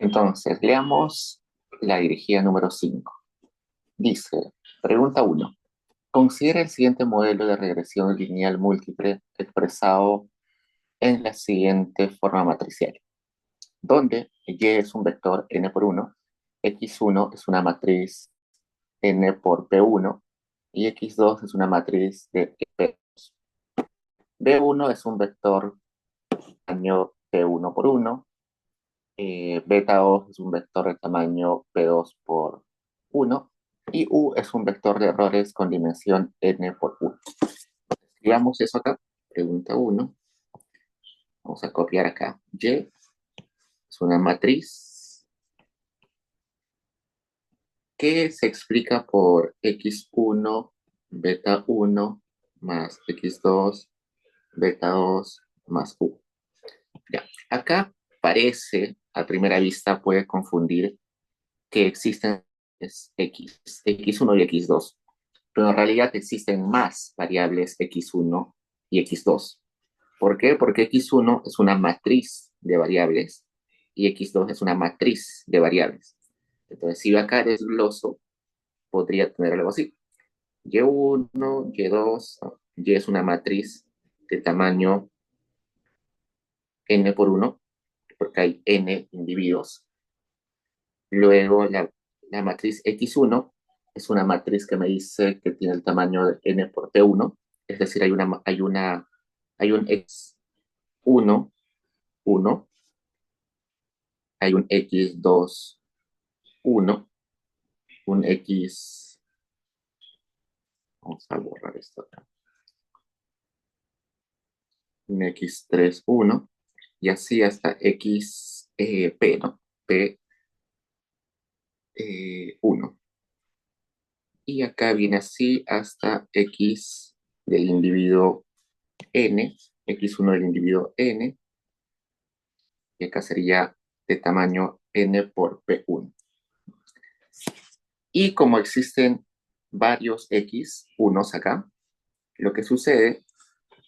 Entonces, leamos la dirigida número 5. Dice, pregunta uno. Considera el siguiente modelo de regresión lineal múltiple expresado en la siguiente forma matricial, donde Y es un vector n por 1, x1 es una matriz n por p1 y x2 es una matriz de p. B1 es un vector tamaño p1 por 1, beta 2 es un vector de tamaño p2 por 1 y U es un vector de errores con dimensión n por 1. Escribamos eso acá, pregunta 1. Vamos a copiar acá. Y es una matriz que se explica por x1, beta 1 más x2, beta 2 más U. Ya. Acá parece, a primera vista, puede confundir que existen x1 y x2, pero en realidad existen más variables x1 y x2. ¿Por qué? Porque x1 es una matriz de variables y x2 es una matriz de variables. Entonces, si yo acá desgloso, podría tener algo así. Y1, Y2, Y es una matriz de tamaño n por 1, porque hay n individuos. Luego, la matriz x1 es una matriz que me dice que tiene el tamaño de n por p1, es decir, hay un x1, 1, hay un x2, 1, un x, vamos a borrar esto acá, un x3, 1, y así hasta p, ¿no? P, 1. Y acá viene así hasta x del individuo n, x1 del individuo n, y acá sería de tamaño n por p1. Y como existen varios x1 acá, lo que sucede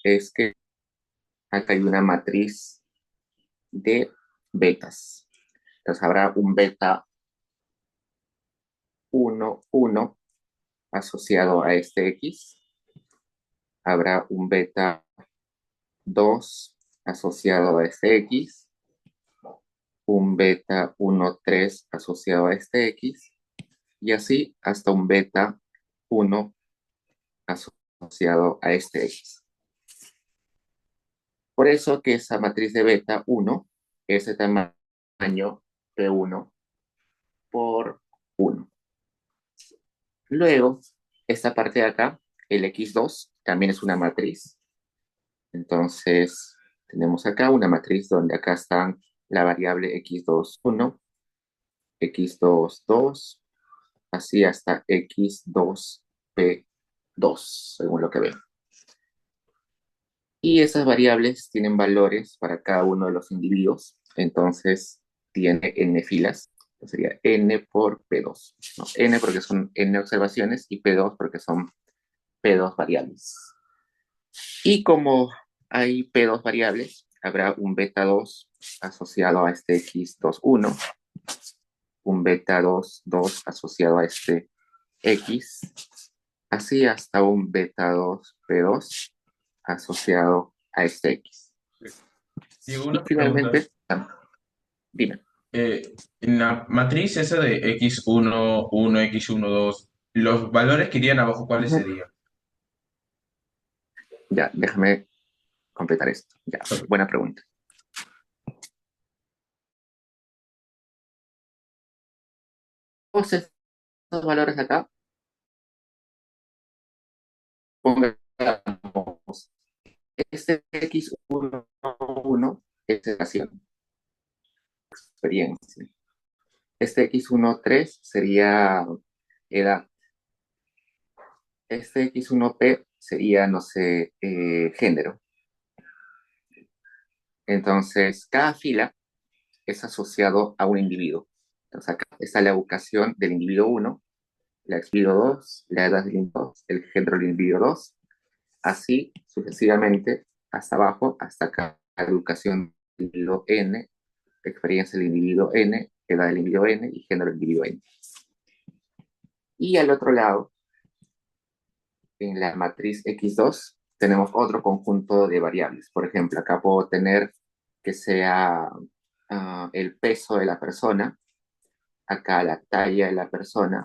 es que acá hay una matriz de betas. Entonces habrá un beta 1, 1 asociado a este x, habrá un beta 2 asociado a este x, un beta 1, 3 asociado a este x, y así hasta un beta 1 asociado a este x. Por eso que esa matriz de beta 1 es de tamaño P1 por 1. Luego, esta parte de acá, el x2, también es una matriz. Entonces, tenemos acá una matriz donde acá están la variable x2, 1, x2, 2, así hasta x2, p2, según lo que veo. Y esas variables tienen valores para cada uno de los individuos. Entonces, tiene n filas. Sería n por p2. ¿No? N porque son n observaciones y p2 porque son p2 variables. Y como hay p2 variables, habrá un beta 2 asociado a este x2, 1, un beta 2, 2 asociado a este x, así hasta un beta 2, p2 asociado a este x. Diego, Y una pregunta. finalmente, dime, En la matriz esa de x1, 1, x1, 2, los valores que irían abajo, ¿cuáles ujú, serían? ya, déjame completar esto. Ya, Ok. buena pregunta. Todos estos valores de acá, pongamos este x1 es estación, experiencia. Este x13 sería edad. Este x1p sería, no sé, género. Entonces, cada fila es asociado a un individuo. Entonces, acá está la ubicación del individuo 1, la individuo 2, la edad del individuo 2, el género del individuo 2, así sucesivamente hasta abajo, hasta acá, la educación del individuo n, experiencia del individuo n, edad del individuo n y género del individuo n. Y al otro lado, en la matriz X2, tenemos otro conjunto de variables. Por ejemplo, acá puedo tener que sea el peso de la persona, acá la talla de la persona,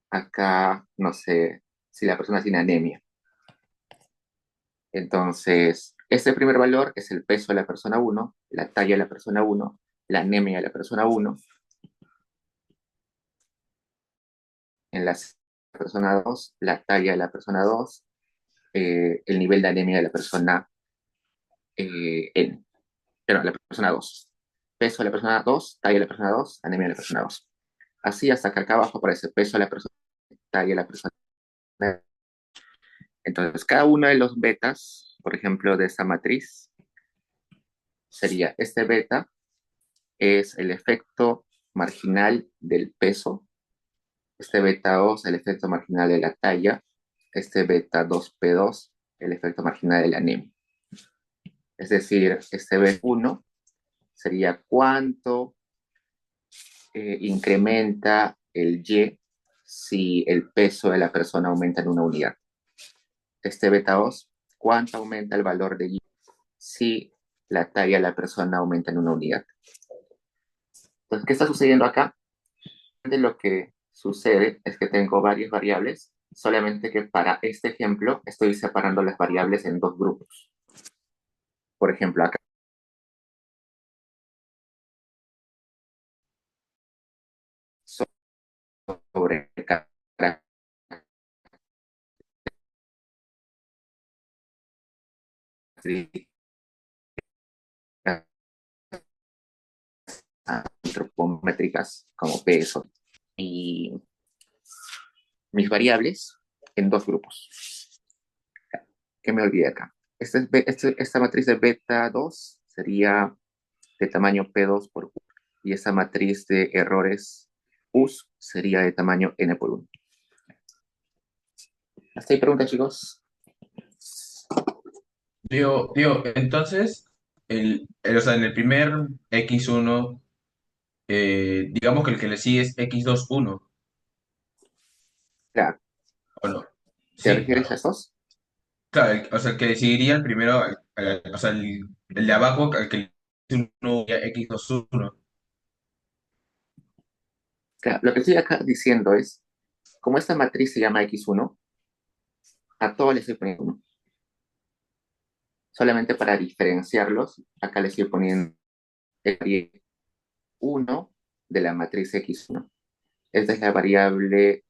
acá, no sé, si la persona tiene anemia. Entonces, este primer valor es el peso de la persona 1, la talla de la persona 1, la anemia de la persona 1. En la persona 2, la talla de la persona 2, el nivel de anemia de la persona N. Pero la persona 2. Peso de la persona 2, talla de la persona 2, anemia de la persona 2. Así hasta que acá abajo aparece peso de la persona, talla de la persona. Entonces, cada uno de los betas, por ejemplo, de esta matriz, sería este beta es el efecto marginal del peso, este beta 2 el efecto marginal de la talla, este beta 2P2 el efecto marginal de la anemia. Es decir, este beta 1 sería cuánto incrementa el Y si el peso de la persona aumenta en una unidad. Este beta 2, cuánto aumenta el valor de Y si la talla de la persona aumenta en una unidad. Entonces, ¿qué está sucediendo acá? Lo que sucede es que tengo varias variables, solamente que para este ejemplo estoy separando las variables en dos grupos. Por ejemplo, acá sobre características antropométricas como peso y mis variables en dos grupos. ¿Qué me olvidé acá? Esta matriz de beta 2 sería de tamaño P2 por Q y esa matriz de errores US sería de tamaño N por 1. ¿Hasta ahí preguntas, chicos? Entonces, o sea, en el primer X1, digamos que el que le sigue es X21, Claro. ¿o no? ¿Te Sí, refieres a esos? claro, o sea, el que le seguiría el primero, o sea, el de abajo, al que le uno X21. Claro. Lo que estoy acá diciendo es, como esta matriz se llama X1, a todos les estoy poniendo 1. Solamente para diferenciarlos, acá les estoy poniendo el 1 de la matriz X1. Esta es la variable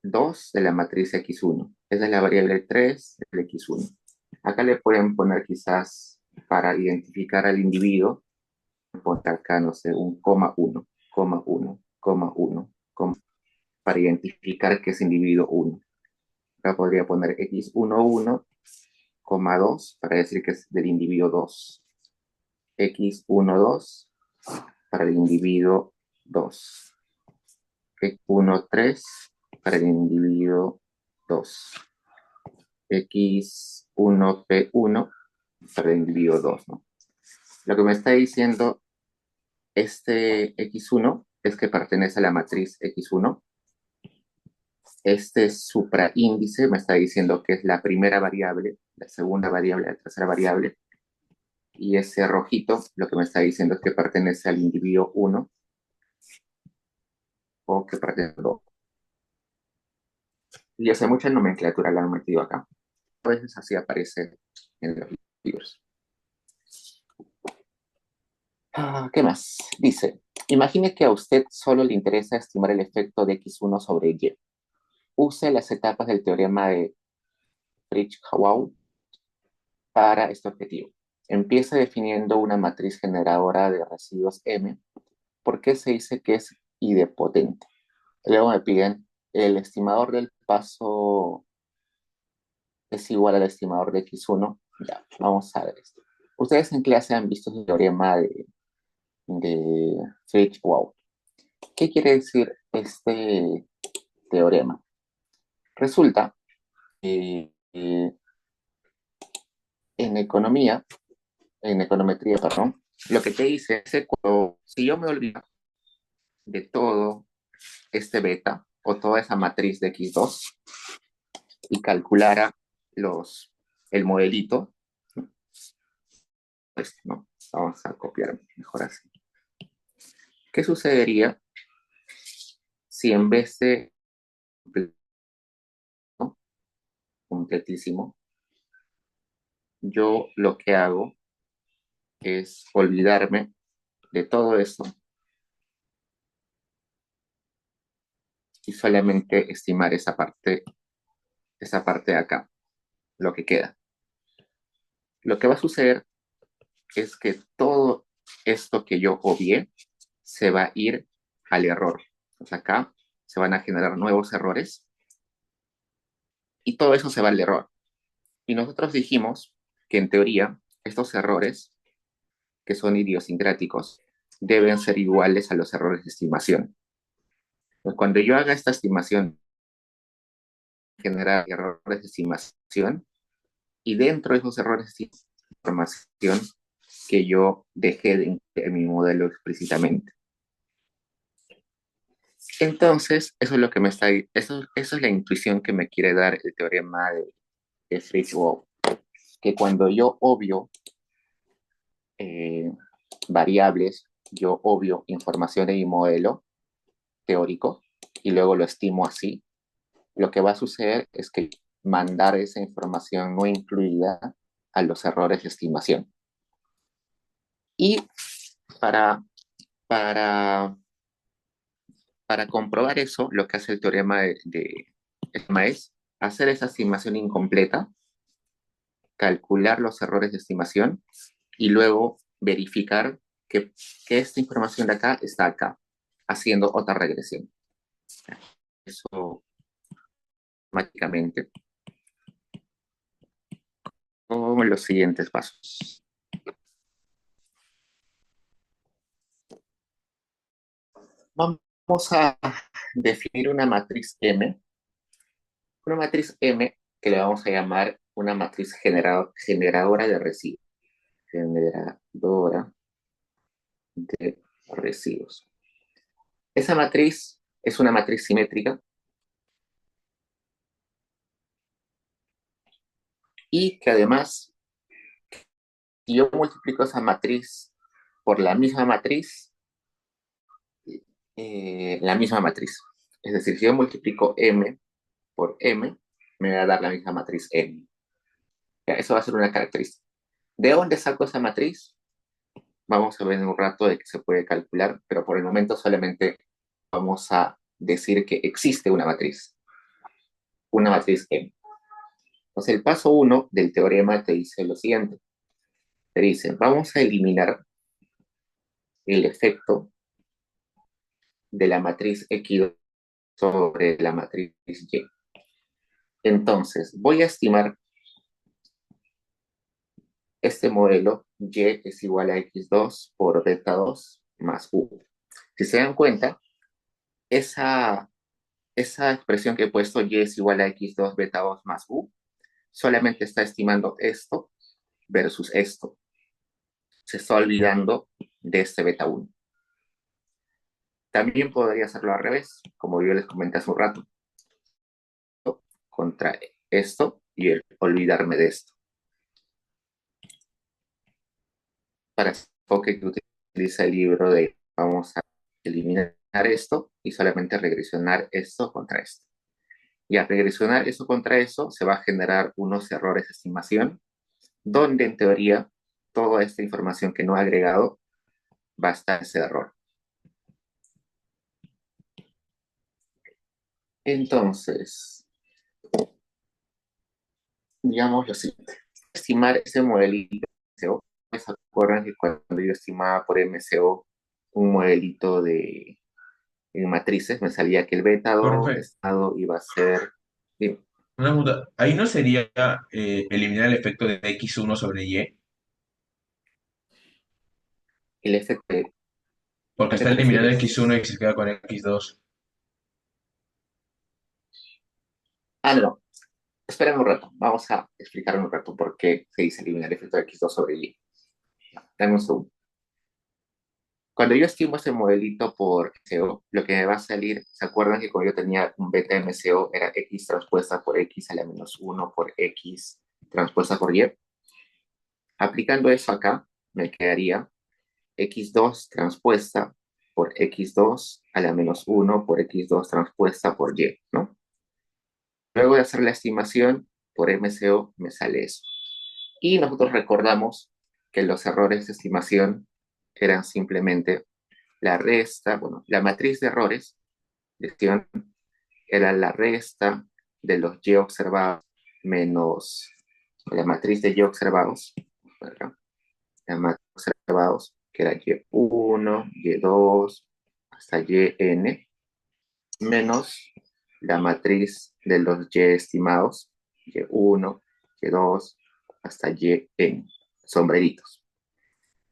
2 de la matriz X1. Esta es la variable 3 del X1. Acá le pueden poner quizás para identificar al individuo, poner acá, no sé, un coma 1, coma 1, coma 1, para identificar que es individuo 1. Acá podría poner X11, coma 2 para decir que es del individuo 2. X12 para el individuo 2. X13 para el individuo 2. X1P1 para el individuo 2, ¿no? Lo que me está diciendo este X1 es que pertenece a la matriz X1. Este supraíndice me está diciendo que es la primera variable, la segunda variable, la tercera variable. Y ese rojito lo que me está diciendo es que pertenece al individuo 1 o que pertenece al 2. Y hace mucha nomenclatura la han metido acá. A veces así aparece en los libros. ¿Qué más? Dice, imagine que a usted solo le interesa estimar el efecto de X1 sobre Y. Use las etapas del teorema de Fritz-Hausdorff para este objetivo. Empieza definiendo una matriz generadora de residuos M. ¿Por qué se dice que es idempotente? Luego me piden el estimador del paso es igual al estimador de X1. Ya, vamos a ver esto. Ustedes en clase han visto el teorema de Fritz-Hausdorff. ¿Qué quiere decir este teorema? Resulta que en economía, en econometría, perdón, lo que te dice es que si yo me olvido, de todo este beta o toda esa matriz de X2 y calculara el modelito, pues no, vamos a copiar mejor así. ¿Qué sucedería si en vez de completísimo, yo lo que hago es olvidarme de todo esto y solamente estimar esa parte de acá, lo que queda? Lo que va a suceder es que todo esto que yo obvié se va a ir al error. O sea, acá se van a generar nuevos errores y todo eso se va al error. Y nosotros dijimos que en teoría estos errores, que son idiosincráticos, deben ser iguales a los errores de estimación. Pues cuando yo haga esta estimación, generar errores de estimación y dentro de esos errores de información que yo dejé en mi modelo explícitamente. Entonces, eso es lo que me está, eso es la intuición que me quiere dar el teorema de Fritz-Wolff, que cuando yo obvio eh, variables, yo obvio información de mi modelo teórico y luego lo estimo así, lo que va a suceder es que mandar esa información no incluida a los errores de estimación. Y para, para, para comprobar eso, lo que hace el teorema es hacer esa estimación incompleta, calcular los errores de estimación y luego verificar que esta información de acá está acá, haciendo otra regresión. Eso automáticamente con los siguientes pasos. Vamos a definir una matriz M que le vamos a llamar una matriz generadora de residuos. Generadora de residuos. Esa matriz es una matriz simétrica y que además, si yo multiplico esa matriz por la misma matriz. Es decir, si yo multiplico M por M, me va a dar la misma matriz M. Ya, eso va a ser una característica. ¿De dónde saco esa matriz? Vamos a ver en un rato de que se puede calcular, pero por el momento solamente vamos a decir que existe una matriz M. Entonces, el paso 1 del teorema te dice lo siguiente. Te dice, vamos a eliminar el efecto de la matriz X sobre la matriz Y. Entonces, voy a estimar este modelo Y es igual a X2 por beta 2 más U. Si se dan cuenta, esa, esa expresión que he puesto Y es igual a X2 beta 2 más U, solamente está estimando esto versus esto. Se está olvidando de este beta 1. También podría hacerlo al revés, como yo les comenté hace un rato, contra esto y olvidarme de esto. Para eso que utiliza el libro de vamos a eliminar esto y solamente regresionar esto contra esto. Y al regresionar eso contra eso, se va a generar unos errores de estimación, donde en teoría toda esta información que no ha agregado va a estar ese error. Entonces, digamos lo siguiente, estimar ese modelito de MCO. ¿Se acuerdan que cuando yo estimaba por MCO un modelito de matrices, me salía que el beta 2 Profe, estado iba a ser sí, una pregunta. Ahí no sería eliminar el efecto de X1 sobre Y, el efecto. porque ¿A qué está te eliminando X1 refieres? y se queda con X2. Ah, no, espera un rato, vamos a explicar un rato por qué se dice eliminar el efecto de X2 sobre Y. Dame un segundo. Cuando yo estimo ese modelito por MCO, lo que me va a salir, ¿se acuerdan que cuando yo tenía un beta MCO era X transpuesta por X a la menos uno por X transpuesta por Y? Aplicando eso acá, me quedaría X2 transpuesta por X2 a la menos uno por X2 transpuesta por Y, ¿no? Luego de hacer la estimación por MCO, me sale eso. Y nosotros recordamos que los errores de estimación eran simplemente la resta, bueno, la matriz de errores decían, era la resta de los Y observados menos la matriz de Y observados, ¿verdad? La matriz observados, que era Y1, Y2, hasta YN, menos la matriz de los Y estimados, Y1, Y2, hasta YN, sombreritos,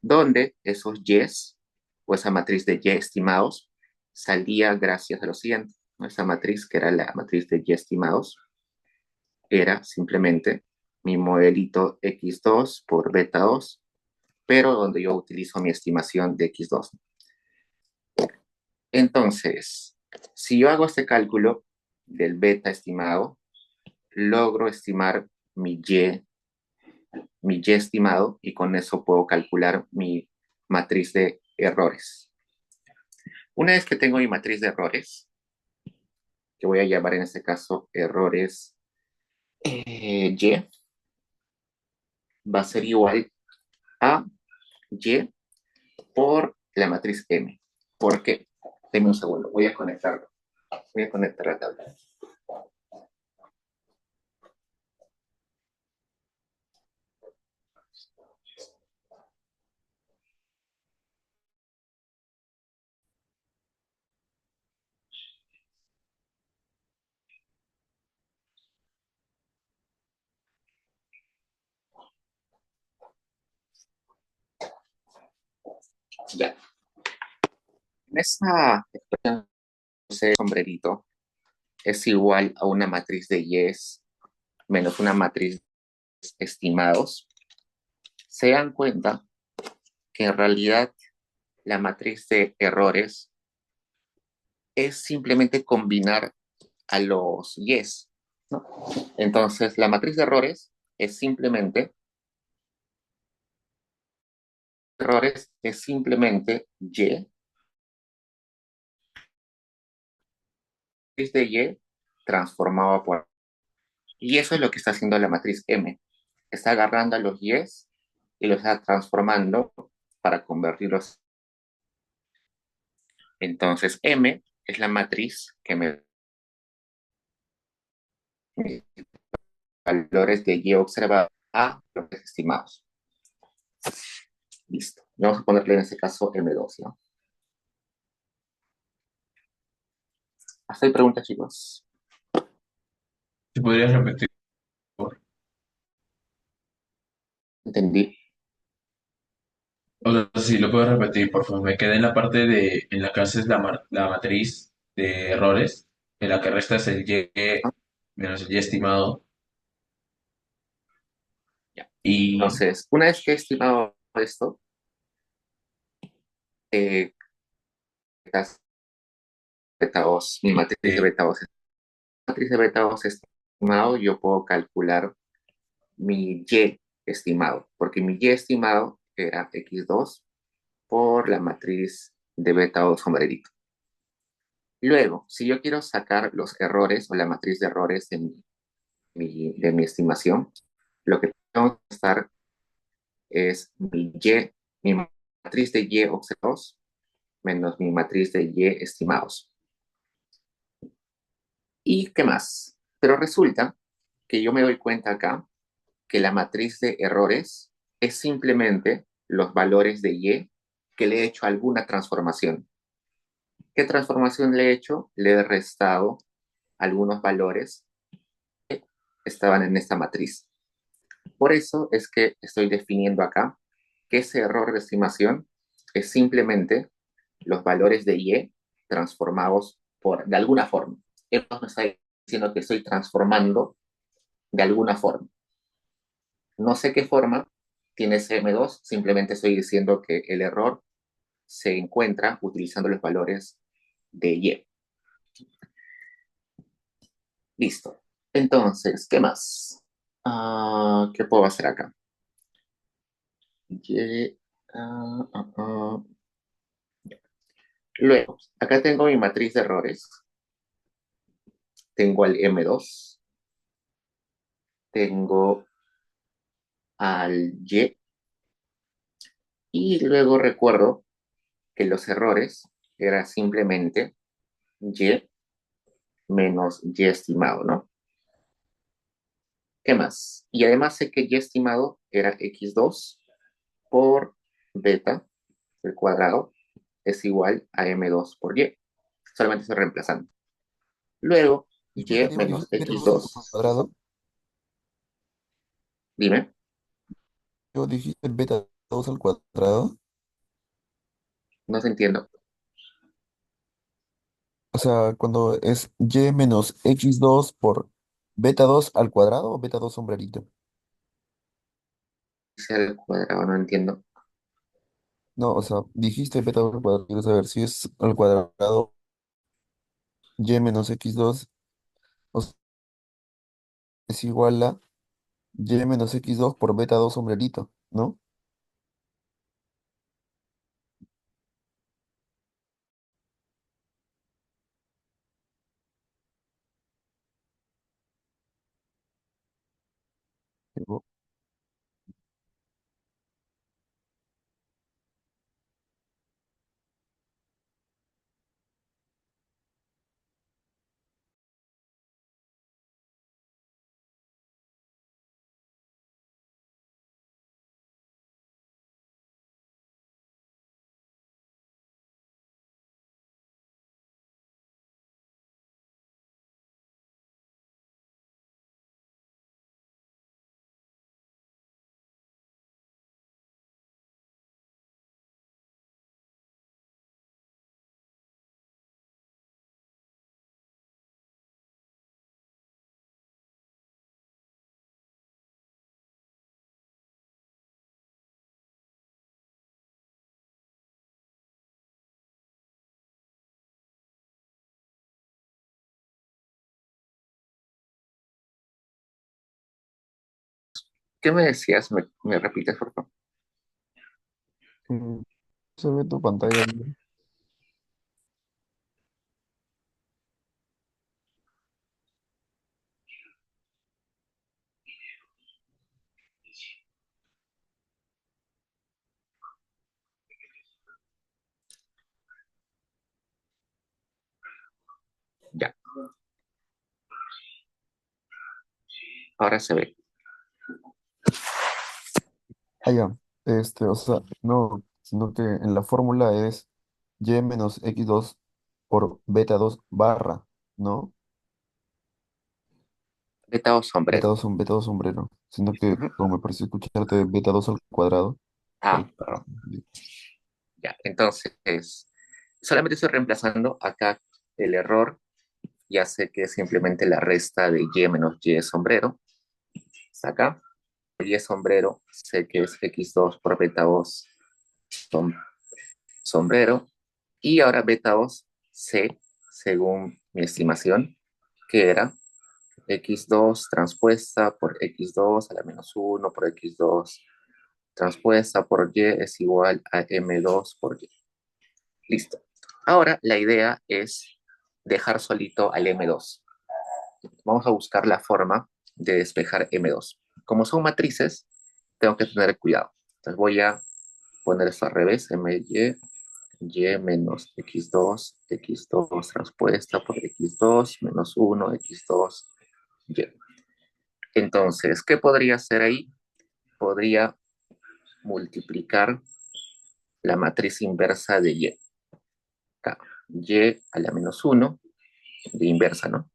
donde esos Ys, o esa matriz de Y estimados, salía gracias a lo siguiente. Esa matriz, que era la matriz de Y estimados, era simplemente mi modelito X2 por beta 2, pero donde yo utilizo mi estimación de X2. Entonces, si yo hago este cálculo del beta estimado, logro estimar mi Y estimado y con eso puedo calcular mi matriz de errores. Una vez que tengo mi matriz de errores, que voy a llamar en este caso errores Y, va a ser igual a Y por la matriz M. ¿Por qué? Deme un segundo, voy a conectarlo. Voy a conectar la tabla. Ya. En esta expresión de sombrerito es igual a una matriz de Yes menos una matriz de estimados. Se dan cuenta que en realidad la matriz de errores es simplemente combinar a los Yes, ¿no? Entonces, la matriz de errores es simplemente Y, matriz de Y transformado por. Y eso es lo que está haciendo la matriz M. Está agarrando a los Yes y los está transformando para convertirlos. Entonces, M es la matriz que me valores de Y observado a los estimados. Listo. Vamos a ponerle en este caso M2, ¿no? Hasta ahí preguntas, chicos. ¿Se podría repetir? Entendí. O sea, si lo puedo repetir, por favor. Me quedé en la parte en la que haces la matriz de errores, en la que restas el Y menos el Y estimado. Ya. Y Entonces, una vez que he estimado esto, eh, beta 2, mi matriz de eh, beta 2, matriz de beta 2 estimado, yo puedo calcular mi Y estimado, porque mi Y estimado era X2 por la matriz de beta 2 sombrerito. Luego, si yo quiero sacar los errores o la matriz de errores de mi estimación, lo que tengo que estar es mi matriz de Y observados menos mi matriz de Y estimados. ¿Y qué más? Pero resulta que yo me doy cuenta acá que la matriz de errores es simplemente los valores de Y que le he hecho alguna transformación. ¿Qué transformación le he hecho? Le he restado algunos valores que estaban en esta matriz. Por eso es que estoy definiendo acá que ese error de estimación es simplemente los valores de Y transformados de alguna forma. Esto me está diciendo que estoy transformando de alguna forma. No sé qué forma tiene ese M2, simplemente estoy diciendo que el error se encuentra utilizando los valores de Y. Listo. Entonces, ¿qué más? ¿Qué puedo hacer acá? Y, ah, ah, ah. Luego, acá tengo mi matriz de errores. Tengo al M2, tengo al Y, y luego recuerdo que los errores era simplemente Y menos Y estimado, ¿no? ¿Qué más? Y además sé que Y estimado era X2 por beta, el cuadrado, es igual a M2 por Y. Solamente estoy reemplazando. Luego, Y Disculpa, Diego, menos dijiste beta 2 al X2, cuadrado. dime, Yo dijiste beta 2 al cuadrado. no se entiendo. O sea, cuando es y menos x2 por beta 2 al cuadrado o beta 2 sombrerito. Dice al cuadrado, no entiendo. No, o sea, dijiste beta 2 al cuadrado. Quiero saber si es al cuadrado y menos x2 o sea, es igual a y menos x2 por beta 2 sombrerito, ¿no? Digo, ¿Qué me decías? ¿Me repites, por favor? mm, se ve tu pantalla bien. Ya, ahora se ve. Ah, ya. O sea, no, sino que en la fórmula es y menos x2 por beta 2 barra, ¿no? Beta o sombrero. Beta 2 sombrero, sino que Ujú. como me pareció escucharte beta 2 al cuadrado, por Ah, eso perdón. confundí. Ya, entonces, solamente estoy reemplazando acá el error. Ya sé que es simplemente la resta de Y menos Y sombrero. Está acá. Y sombrero, sé que es X2 por beta 2 sombrero. Y ahora beta 2 sé, según mi estimación, que era X2 transpuesta por X2 a la menos uno por X2 transpuesta por Y es igual a M2 por Y. Listo. Ahora la idea es dejar solito al M2. Vamos a buscar la forma de despejar M2. Como son matrices, tengo que tener cuidado. Entonces voy a poner esto al revés, MY, Y menos X2 transpuesta por X2 menos uno X2, Y. Entonces, ¿qué podría hacer ahí? Podría multiplicar la matriz inversa de Y. Acá, Y a la menos uno de inversa, ¿no?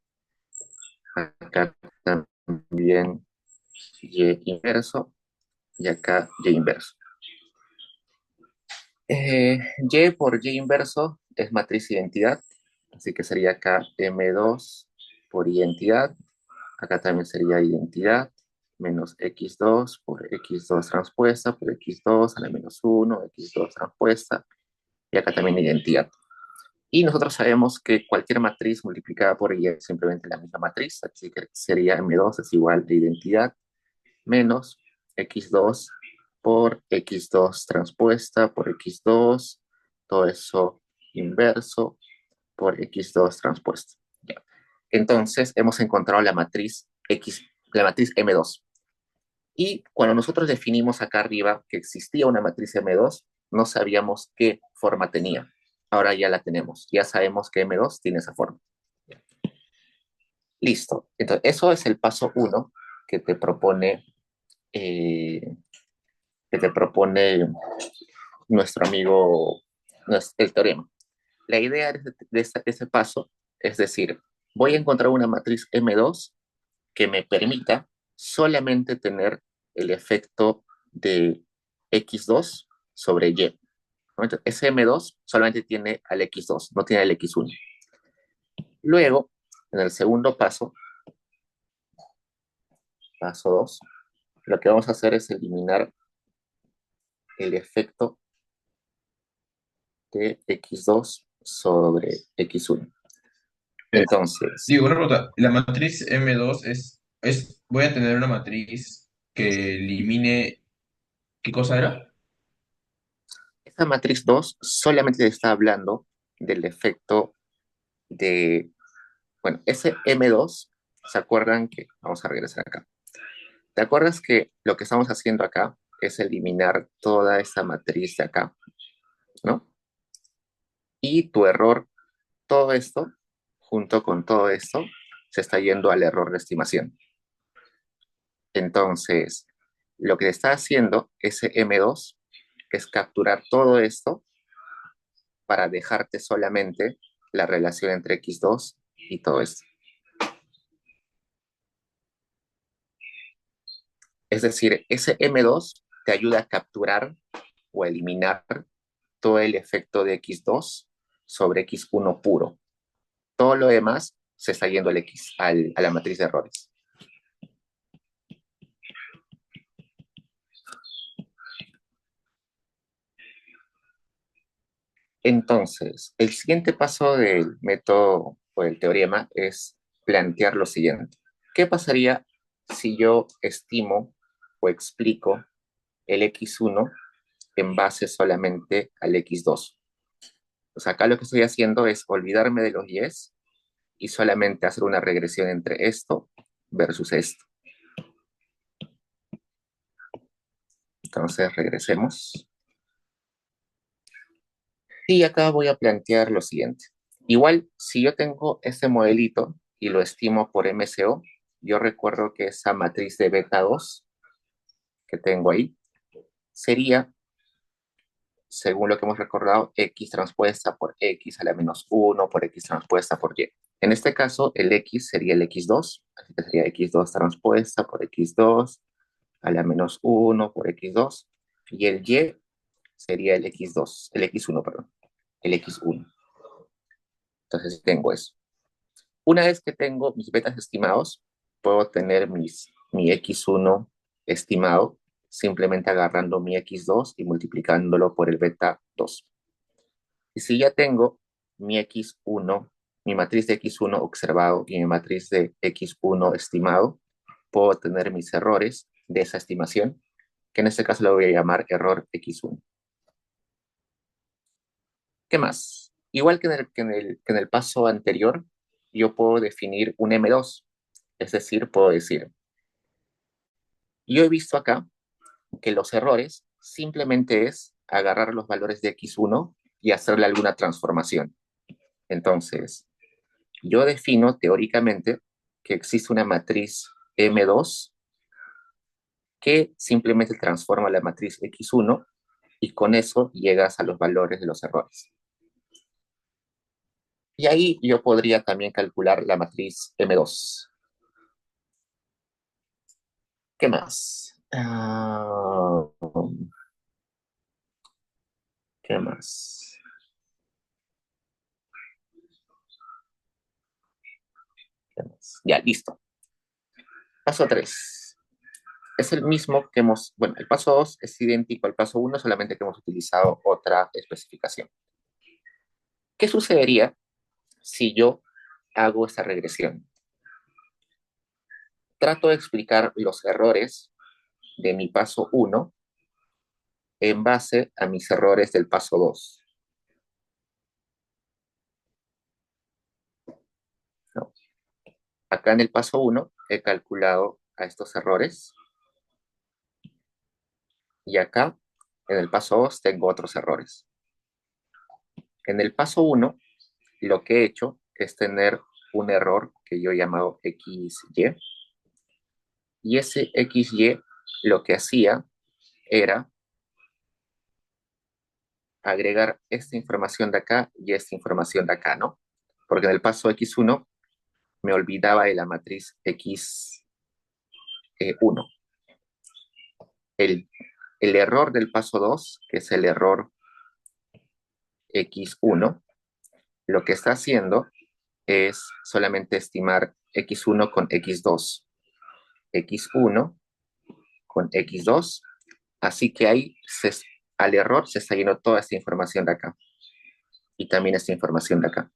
Acá también Y inverso y acá Y inverso. Y por Y inverso es matriz identidad, así que sería acá M2 por identidad, acá también sería identidad, menos X2 por X2 transpuesta por X2 a la menos uno X2 transpuesta, y acá también identidad. Y nosotros sabemos que cualquier matriz multiplicada por y es simplemente la misma matriz, así que sería M2 es igual a identidad menos X2 por X2 transpuesta por X2, todo eso inverso por X2 transpuesta. Ya. Entonces hemos encontrado la matriz X, la matriz M2. Y cuando nosotros definimos acá arriba que existía una matriz M2, no sabíamos qué forma tenía. Ahora ya la tenemos. Ya sabemos que M2 tiene esa forma. Listo. Entonces, eso es el paso 1 que te propone, eh, que te propone nuestro amigo, el teorema. La idea de ese paso es decir, voy a encontrar una matriz M2 que me permita solamente tener el efecto de X2 sobre Y. ¿No? Entonces, ese M2 solamente tiene al X2, no tiene al X1. Luego, en el segundo paso, paso 2, lo que vamos a hacer es eliminar el efecto de X2 sobre X1. Eh, Entonces, Digo, una pregunta. La matriz M2 voy a tener una matriz que elimine, ¿qué cosa era? esta matriz 2 solamente está hablando del efecto de, bueno, ese M2, ¿se acuerdan que, vamos a regresar acá? ¿Te acuerdas que lo que estamos haciendo acá es eliminar toda esa matriz de acá, ¿no? Y tu error, todo esto, junto con todo esto, se está yendo al error de estimación. Entonces, lo que está haciendo ese M2 es capturar todo esto para dejarte solamente la relación entre X2 y todo esto. Es decir, ese M2 te ayuda a capturar o eliminar todo el efecto de X2 sobre X1 puro. Todo lo demás se está yendo a la matriz de errores. Entonces, el siguiente paso del método o del teorema es plantear lo siguiente. ¿Qué pasaría si yo estimo o explico el X1 en base solamente al X2? O sea, acá lo que estoy haciendo es olvidarme de los yes y solamente hacer una regresión entre esto versus esto. Entonces, regresemos. Y acá voy a plantear lo siguiente. Igual, si yo tengo este modelito y lo estimo por MCO, yo recuerdo que esa matriz de beta 2 que tengo ahí sería, según lo que hemos recordado, X transpuesta por X a la menos 1 por X transpuesta por Y. En este caso, el X sería el X2, así que sería X2 transpuesta por X2 a la menos 1 por X2, y el Y sería el X2, el X1, perdón, el X1. Entonces tengo eso. Una vez que tengo mis betas estimados, puedo tener mi X1 estimado simplemente agarrando mi X2 y multiplicándolo por el beta 2. Y si ya tengo mi X1, mi matriz de X1 observado y mi matriz de X1 estimado, puedo tener mis errores de esa estimación, que en este caso lo voy a llamar error X1. ¿Qué más? Igual que en el paso anterior, yo puedo definir un M2, es decir, puedo decir, yo he visto acá que los errores simplemente es agarrar los valores de X1 y hacerle alguna transformación. Entonces, yo defino teóricamente que existe una matriz M2 que simplemente transforma la matriz X1 y con eso llegas a los valores de los errores. Y ahí yo podría también calcular la matriz M2. ¿Qué más? ¿Qué más? ¿Qué más? Ya, listo. Paso 3. Es el mismo bueno, el paso 2 es idéntico al paso 1, solamente que hemos utilizado otra especificación. ¿Qué sucedería si yo hago esta regresión? Trato de explicar los errores de mi paso 1 en base a mis errores del paso 2. ¿No? Acá en el paso 1 he calculado a estos errores y acá en el paso 2 tengo otros errores. En el paso 1 lo que he hecho es tener un error que yo he llamado XY, y ese XY lo que hacía era agregar esta información de acá y esta información de acá, ¿no? Porque en el paso X1 me olvidaba de la matriz X1. El error del paso 2, que es el error X1, lo que está haciendo es solamente estimar X1 con X2, X1 con X2, así que ahí al error se está yendo toda esta información de acá y también esta información de acá.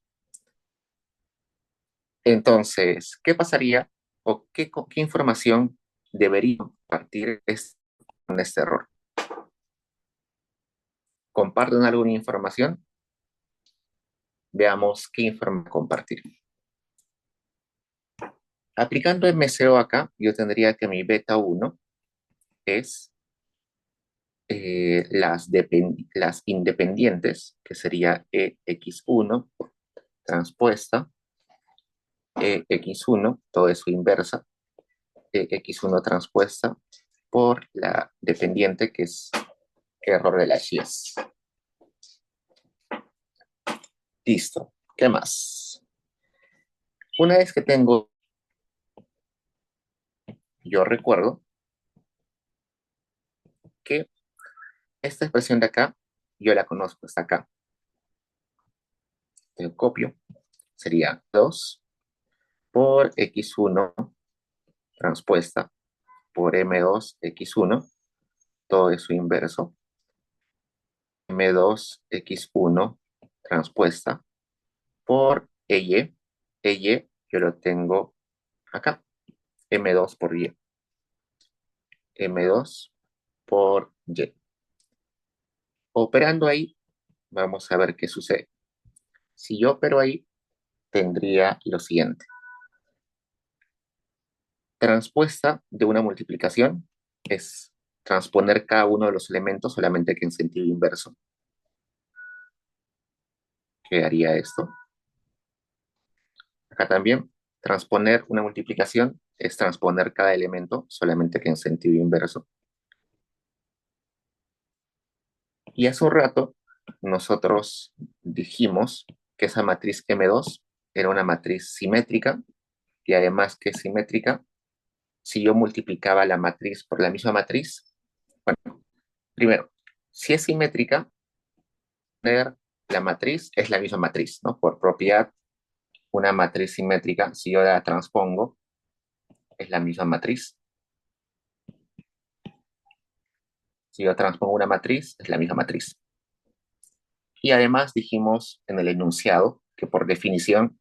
Entonces, ¿qué pasaría o qué información debería partir con este error? ¿Comparten alguna información? Veamos qué información compartir. Aplicando MCO acá, yo tendría que mi beta 1 es las independientes, que sería EX1 transpuesta, EX1, todo es su inversa, EX1 transpuesta por la dependiente, que es error de la Chies. Listo. ¿Qué más? Una vez que tengo, yo recuerdo que esta expresión de acá, yo la conozco, está acá. Yo copio, sería 2 por X1 transpuesta por M2 X1, todo es su inverso. M2 X1 transpuesta por EY. EY yo lo tengo acá. M2 por Y. M2 por Y. Operando ahí, vamos a ver qué sucede. Si yo opero ahí, tendría lo siguiente. Transpuesta de una multiplicación es transponer cada uno de los elementos, solamente que en sentido inverso. Quedaría esto. Acá también, transponer una multiplicación es transponer cada elemento, solamente que en sentido inverso. Y hace un rato, nosotros dijimos que esa matriz M2 era una matriz simétrica, y además que es simétrica, si yo multiplicaba la matriz por la misma matriz, bueno, primero, si es simétrica, la matriz es la misma matriz, ¿no? Por propiedad, una matriz simétrica, si yo la transpongo, es la misma matriz. Si yo transpongo una matriz, es la misma matriz. Y además dijimos en el enunciado que por definición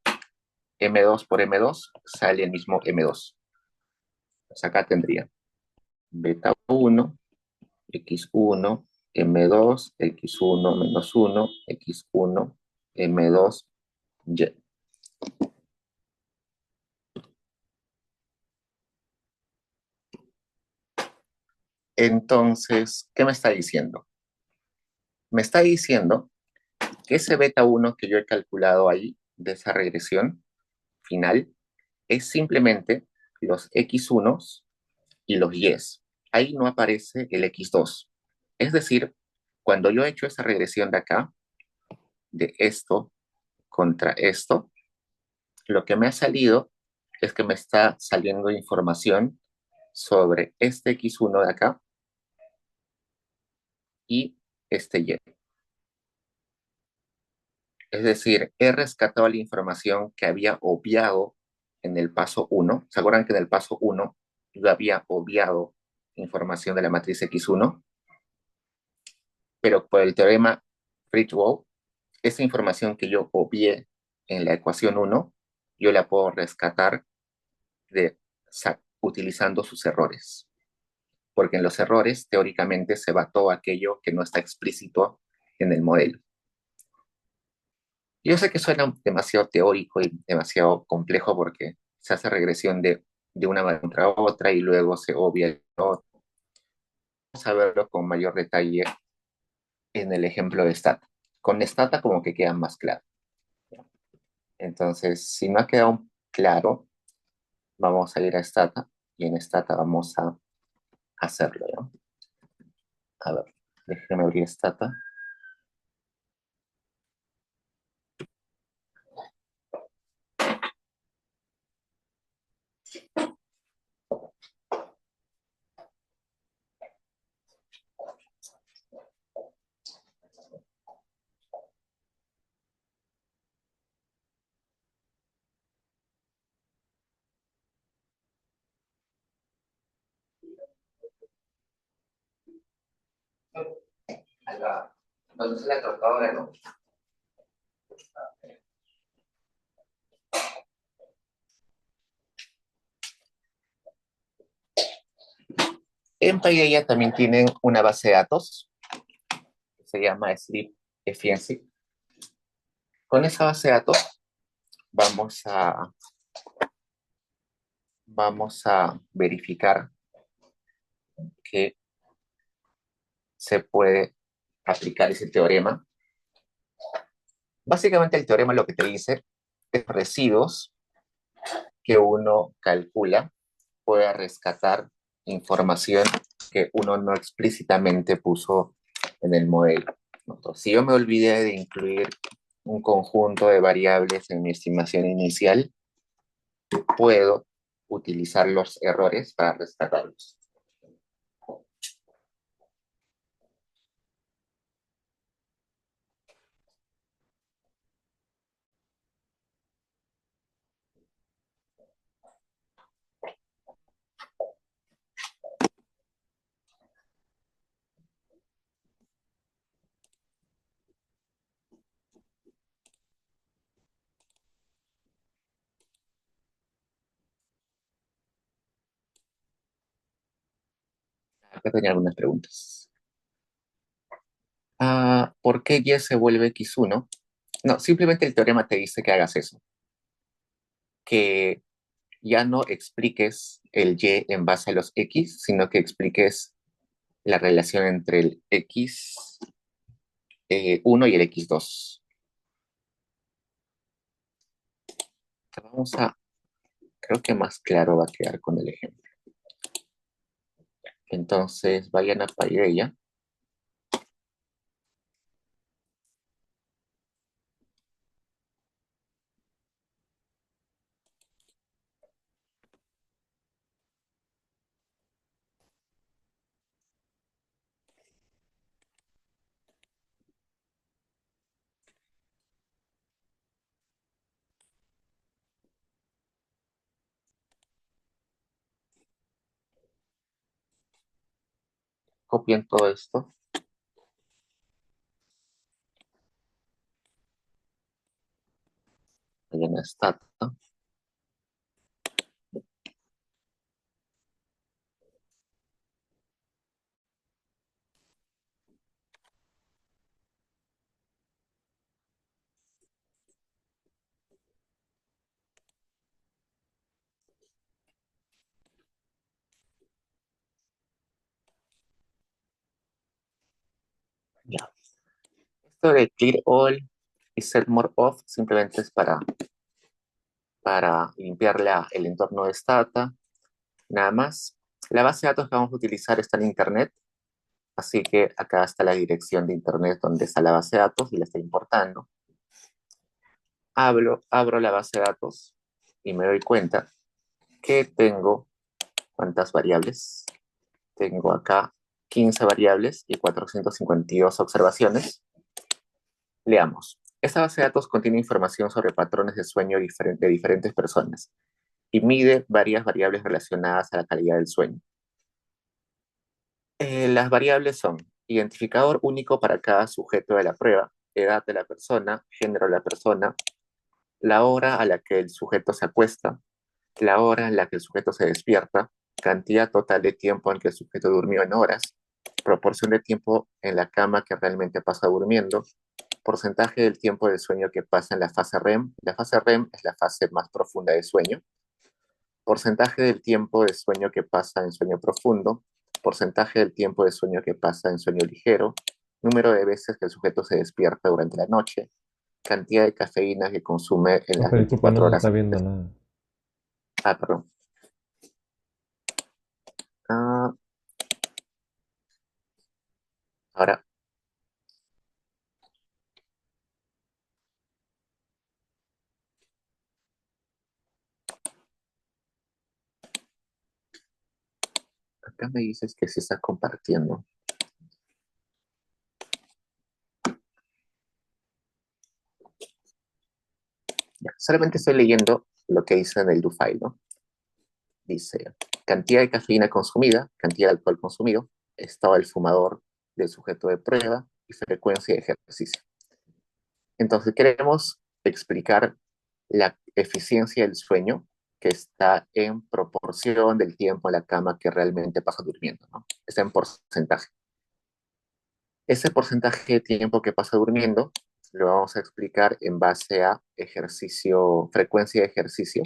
M2 por M2 sale el mismo M2. Pues acá tendría beta 1, X1, M2, X1 menos 1, X1, M2, Y. Entonces, ¿qué me está diciendo? Me está diciendo que ese beta 1 que yo he calculado ahí, de esa regresión final, es simplemente los X1s y los Ys. Ahí no aparece el X2. Es decir, cuando yo he hecho esa regresión de acá, de esto contra esto, lo que me ha salido es que me está saliendo información sobre este X1 de acá y este Y. Es decir, he rescatado la información que había obviado en el paso 1. ¿Se acuerdan que en el paso 1 yo había obviado información de la matriz X1? Pero por el teorema Fritz-Wall, esa información que yo obvié en la ecuación uno, yo la puedo rescatar utilizando sus errores. Porque en los errores, teóricamente, se va todo aquello que no está explícito en el modelo. Yo sé que suena demasiado teórico y demasiado complejo porque se hace regresión de una contra otra y luego se obvia el otro. Vamos a verlo con mayor detalle en el ejemplo de Stata. Con Stata como que queda más claro. Entonces, si no ha quedado claro, vamos a ir a Stata y en Stata vamos a hacerlo, ¿no? A ver, déjeme abrir Stata. Donde se la trotadora, ¿no? En Paideia también tienen una base de datos que se llama Sleep Efficiency. Con esa base de datos vamos a verificar que se puede aplicar ese teorema. Básicamente el teorema lo que te dice es residuos que uno calcula pueda rescatar información que uno no explícitamente puso en el modelo. Entonces, si yo me olvidé de incluir un conjunto de variables en mi estimación inicial, puedo utilizar los errores para rescatarlos. Acá tenía algunas preguntas. ¿Por qué y se vuelve x1? No, simplemente el teorema te dice que hagas eso. Que ya no expliques el y en base a los x, sino que expliques la relación entre el x1 y el x2. Creo que más claro va a quedar con el ejemplo. Entonces, vayan a Paideia. Copian todo esto. Vayan a Stata. Ya. Esto de clear all y set more off simplemente es para limpiar el entorno de Stata. Nada más. La base de datos que vamos a utilizar está en internet. Así que acá está la dirección de internet donde está la base de datos y la estoy importando. Abro la base de datos y me doy cuenta que tengo, ¿cuántas variables? Tengo acá 15 variables y 452 observaciones. Leamos. Esta base de datos contiene información sobre patrones de sueño de diferentes personas y mide varias variables relacionadas a la calidad del sueño. Las variables son identificador único para cada sujeto de la prueba, edad de la persona, género de la persona, la hora a la que el sujeto se acuesta, la hora en la que el sujeto se despierta, cantidad total de tiempo en que el sujeto durmió en horas, proporción de tiempo en la cama que realmente pasa durmiendo, porcentaje del tiempo de sueño que pasa en la fase REM. La fase REM es la fase más profunda de sueño. Porcentaje del tiempo de sueño que pasa en sueño profundo, porcentaje del tiempo de sueño que pasa en sueño ligero, número de veces que el sujeto se despierta durante la noche, cantidad de cafeína que consume en las Profe, disculpa, no 24 se horas está viendo antes. nada. Ah, perdón. Ah, ahora, acá me dices que se está compartiendo. Ya, solamente estoy leyendo lo que dice en el do file, ¿no? Dice, cantidad de cafeína consumida, cantidad de alcohol consumido, estado del fumador, del sujeto de prueba y frecuencia de ejercicio. Entonces, queremos explicar la eficiencia del sueño que está en proporción del tiempo en la cama que realmente pasa durmiendo, ¿no? Está en porcentaje. Ese porcentaje de tiempo que pasa durmiendo lo vamos a explicar en base a ejercicio, frecuencia de ejercicio,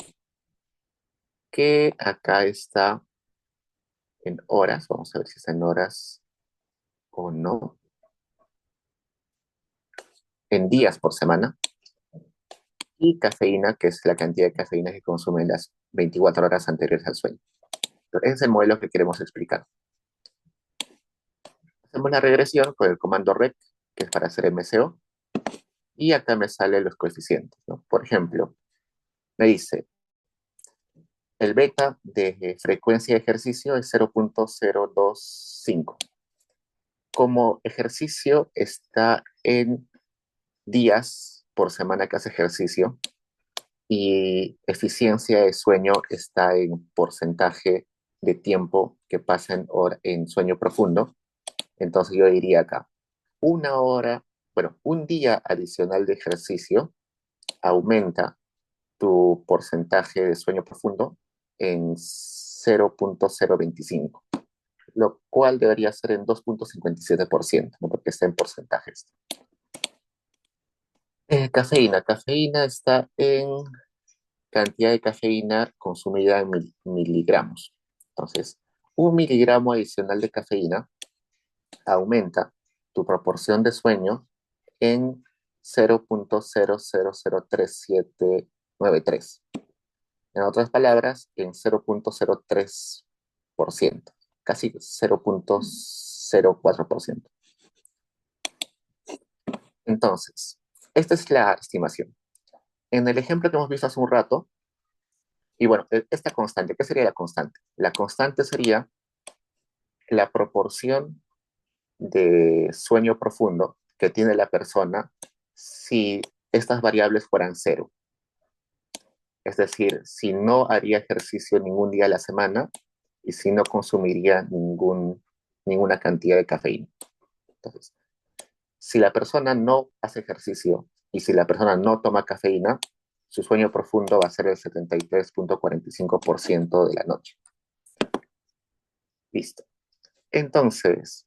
que acá está en horas. Vamos a ver si está en horas o no. En días por semana. Y cafeína, que es la cantidad de cafeína que consume en las 24 horas anteriores al sueño. Ese es el modelo que queremos explicar. Hacemos la regresión con el comando rec, que es para hacer MCO, y acá me salen los coeficientes, ¿no? Por ejemplo, me dice, el beta de frecuencia de ejercicio es 0.025. Como ejercicio está en días por semana que hace ejercicio y eficiencia de sueño está en porcentaje de tiempo que pasa en sueño profundo, entonces yo diría acá, una hora, bueno, un día adicional de ejercicio aumenta tu porcentaje de sueño profundo en 0.025, lo cual debería ser en 2.57%, ¿no? Porque está en porcentajes. Cafeína. Cafeína está en cantidad de cafeína consumida en miligramos. Entonces, un miligramo adicional de cafeína aumenta tu proporción de sueño en 0.000393. En otras palabras, en 0.03%, casi 0.04%. Entonces, esta es la estimación. En el ejemplo que hemos visto hace un rato, y bueno, esta constante, ¿qué sería la constante? La constante sería la proporción de sueño profundo que tiene la persona si estas variables fueran cero. Es decir, si no haría ejercicio ningún día a la semana y si no consumiría ninguna cantidad de cafeína. Entonces, si la persona no hace ejercicio y si la persona no toma cafeína, su sueño profundo va a ser el 73.45% de la noche. Listo. Entonces,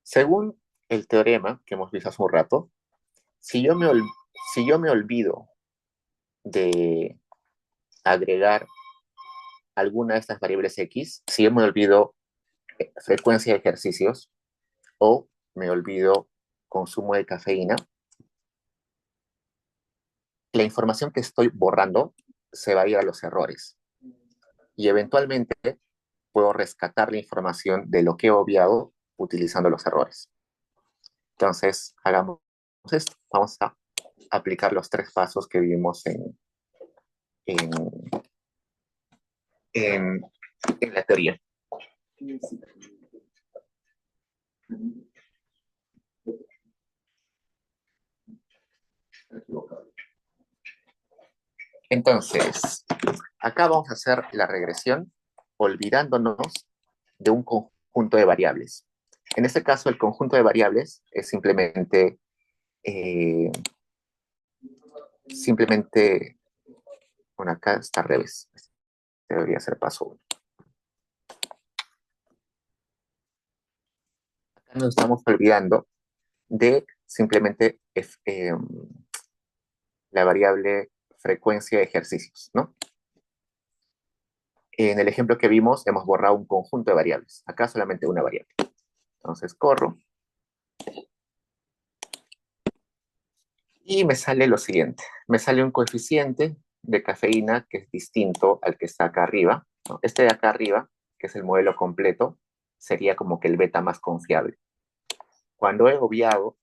según el teorema que hemos visto hace un rato, si yo me olvido de agregar alguna de estas variables X, si yo me olvido frecuencia de ejercicios o me olvido consumo de cafeína, la información que estoy borrando se va a ir a los errores y eventualmente puedo rescatar la información de lo que he obviado utilizando los errores. Entonces, hagamos esto. Vamos a aplicar los tres pasos que vimos en, en, en la teoría. Entonces, acá vamos a hacer la regresión olvidándonos de un conjunto de variables. En este caso, el conjunto de variables es eh, simplemente, bueno, acá está al revés. Debería ser paso 1. Acá nos estamos olvidando de simplemente la variable frecuencia de ejercicios, ¿no? En el ejemplo que vimos, hemos borrado un conjunto de variables. Acá solamente una variable. Entonces corro y me sale lo siguiente. Me sale un coeficiente de cafeína que es distinto al que está acá arriba, ¿no? Este de acá arriba, que es el modelo completo, sería como que el beta más confiable. Cuando he obviado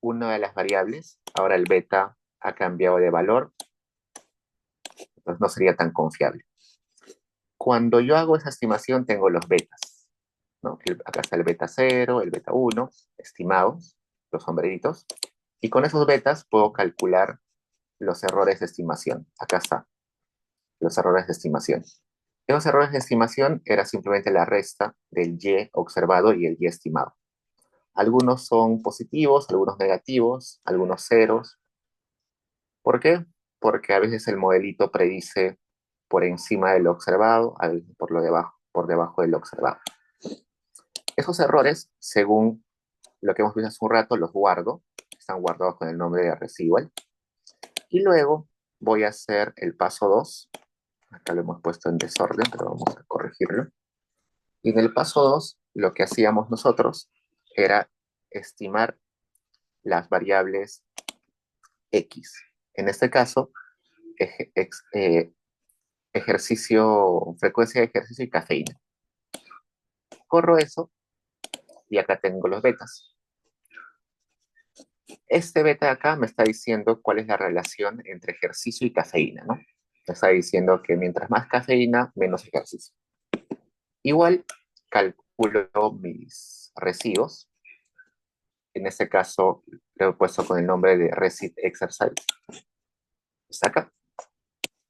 una de las variables, ahora el beta ha cambiado de valor, entonces no sería tan confiable. Cuando yo hago esa estimación, tengo los betas, ¿no? Acá está el beta 0, el beta 1, estimados, los sombreritos, y con esos betas puedo calcular los errores de estimación. Acá está, los errores de estimación. Esos errores de estimación era simplemente la resta del y observado y el y estimado. Algunos son positivos, algunos negativos, algunos ceros. ¿Por qué? Porque a veces el modelito predice por encima de lo observado, a veces por debajo de lo observado. Esos errores, según lo que hemos visto hace un rato, los guardo. Están guardados con el nombre de residual. Y luego voy a hacer el paso 2. Acá lo hemos puesto en desorden, pero vamos a corregirlo. Y en el paso 2, lo que hacíamos nosotros era estimar las variables X. En este caso, ej ex ejercicio, frecuencia de ejercicio y cafeína. Corro eso y acá tengo los betas. Este beta de acá me está diciendo cuál es la relación entre ejercicio y cafeína, ¿no? Me está diciendo que mientras más cafeína, menos ejercicio. Igual calculo mis residuos. En este caso lo he puesto con el nombre de Recit Exercise. Está acá.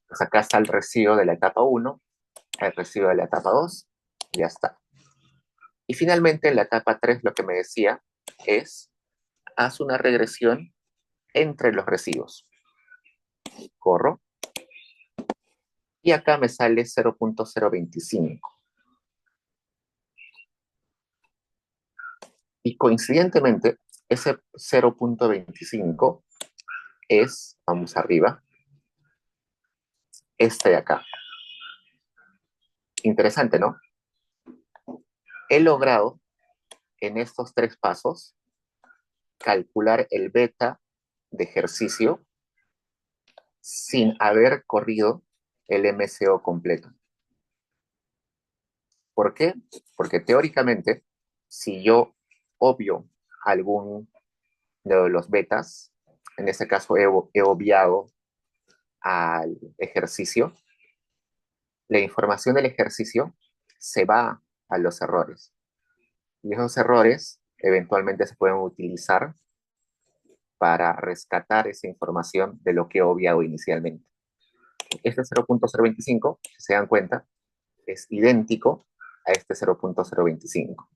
Pues acá está el residuo de la etapa 1, el residuo de la etapa 2, y ya está. Y finalmente en la etapa 3 lo que me decía es, haz una regresión entre los residuos. Corro. Y acá me sale 0.025. Y coincidentemente, ese 0.25 es, vamos arriba, este de acá. Interesante, ¿no? He logrado en estos 3 pasos calcular el beta de ejercicio sin haber corrido el MCO completo. ¿Por qué? Porque teóricamente, si yo obvio algún de los betas, en este caso he obviado al ejercicio, la información del ejercicio se va a los errores. Y esos errores eventualmente se pueden utilizar para rescatar esa información de lo que he obviado inicialmente. Este 0.025, si se dan cuenta, es idéntico a este 0.025.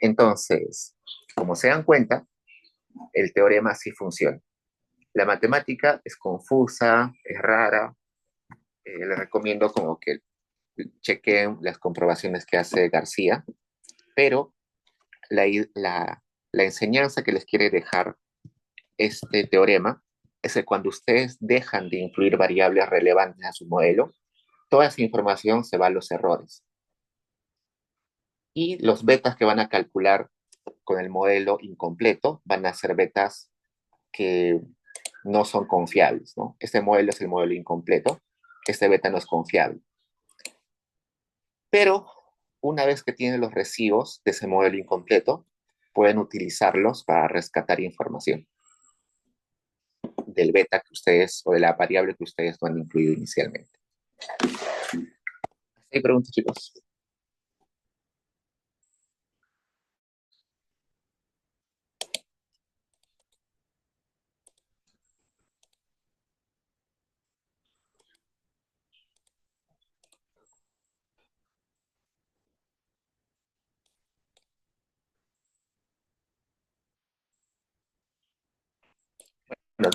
Entonces, como se dan cuenta, el teorema sí funciona. La matemática es confusa, es rara. Les recomiendo como que chequen las comprobaciones que hace García, pero la, la enseñanza que les quiere dejar este teorema es que cuando ustedes dejan de incluir variables relevantes a su modelo, toda esa información se va a los errores. Y los betas que van a calcular con el modelo incompleto van a ser betas que no son confiables, ¿no? Este modelo es el modelo incompleto, este beta no es confiable. Pero una vez que tienen los recibos de ese modelo incompleto, pueden utilizarlos para rescatar información del beta que ustedes o de la variable que ustedes no han incluido inicialmente. ¿Hay preguntas, chicos?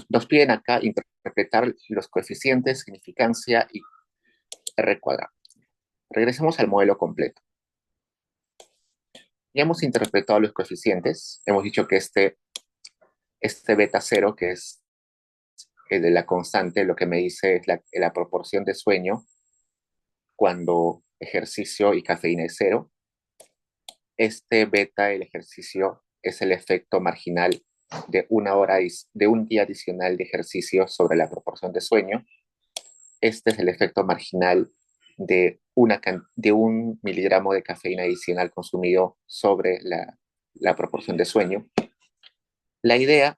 nos piden acá interpretar los coeficientes, significancia y R cuadrado. Regresemos al modelo completo. Ya hemos interpretado los coeficientes. Hemos dicho que este beta cero, que es de la constante, lo que me dice es la proporción de sueño cuando ejercicio y cafeína es cero. Este beta del ejercicio es el efecto marginal de de un día adicional de ejercicio sobre la proporción de sueño. Este es el efecto marginal de un miligramo de cafeína adicional consumido sobre la proporción de sueño. La idea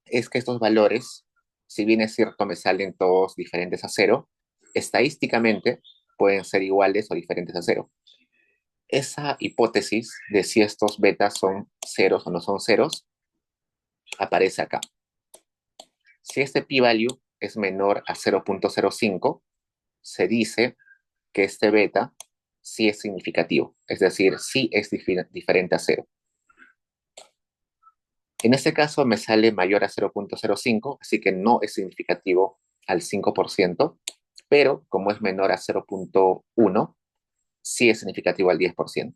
es que estos valores, si bien es cierto me salen todos diferentes a cero, estadísticamente pueden ser iguales o diferentes a cero. Esa hipótesis de si estos betas son ceros o no son ceros aparece acá. Si este p-value es menor a 0.05, se dice que este beta sí es significativo, es decir, sí es diferente a cero. En este caso me sale mayor a 0.05, así que no es significativo al 5%, pero como es menor a 0.1, sí es significativo al 10%.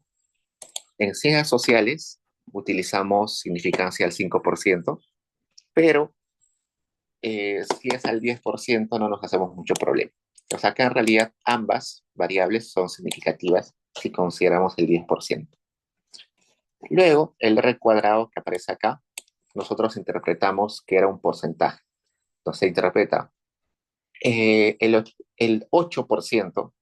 En ciencias sociales utilizamos significancia al 5%, pero si es al 10% no nos hacemos mucho problema. O sea que en realidad ambas variables son significativas si consideramos el 10%. Luego, el R cuadrado que aparece acá, nosotros interpretamos que era un porcentaje. Entonces se interpreta el 8%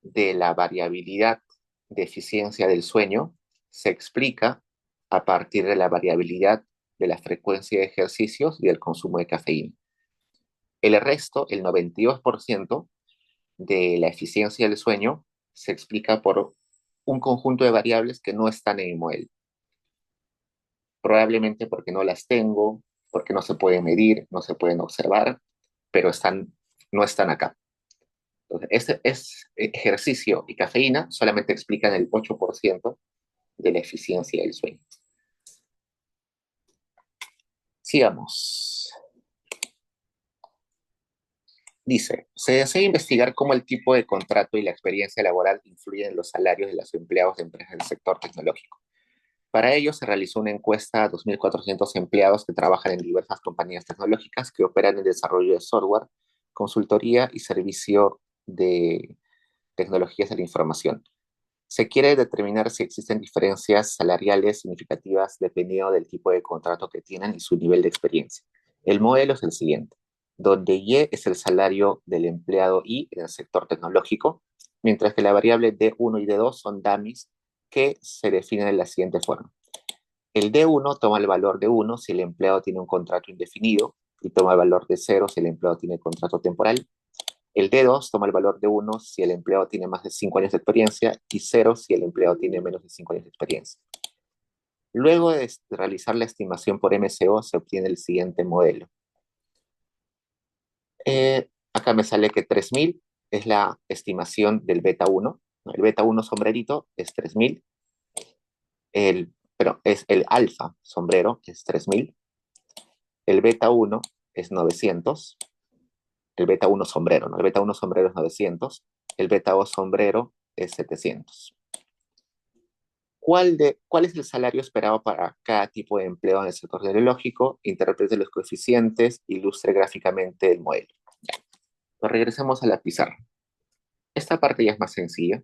de la variabilidad de eficiencia del sueño se explica a partir de la variabilidad de la frecuencia de ejercicios y el consumo de cafeína. El resto, el 92% de la eficiencia del sueño, se explica por un conjunto de variables que no están en el modelo. Probablemente porque no las tengo, porque no se pueden medir, no se pueden observar, pero no están acá. Entonces, ejercicio y cafeína solamente explican el 8% de la eficiencia del sueño. Sigamos. Dice, se desea investigar cómo el tipo de contrato y la experiencia laboral influyen en los salarios de los empleados de empresas del sector tecnológico. Para ello se realizó una encuesta a 2.400 empleados que trabajan en diversas compañías tecnológicas que operan en el desarrollo de software, consultoría y servicio de tecnologías de la información. Se quiere determinar si existen diferencias salariales significativas dependiendo del tipo de contrato que tienen y su nivel de experiencia. El modelo es el siguiente, donde Y es el salario del empleado Y en el sector tecnológico, mientras que la variable D1 y D2 son dummies que se definen de la siguiente forma. El D1 toma el valor de 1 si el empleado tiene un contrato indefinido y toma el valor de 0 si el empleado tiene contrato temporal. El D2 toma el valor de 1 si el empleado tiene más de 5 años de experiencia y 0 si el empleado tiene menos de 5 años de experiencia. Luego de realizar la estimación por MCO se obtiene el siguiente modelo. Acá me sale que 3000 es la estimación del beta 1. El beta 1 sombrerito es 3000. Pero es el alfa sombrero, que es 3000. El beta 1 es 900. El beta 1 sombrero, ¿no? El beta 1 sombrero es 900. El beta 2 sombrero es 700. ¿Cuál es el salario esperado para cada tipo de empleo en el sector tecnológico? Interprete los coeficientes, ilustre gráficamente el modelo. Pues regresemos a la pizarra. Esta parte ya es más sencilla.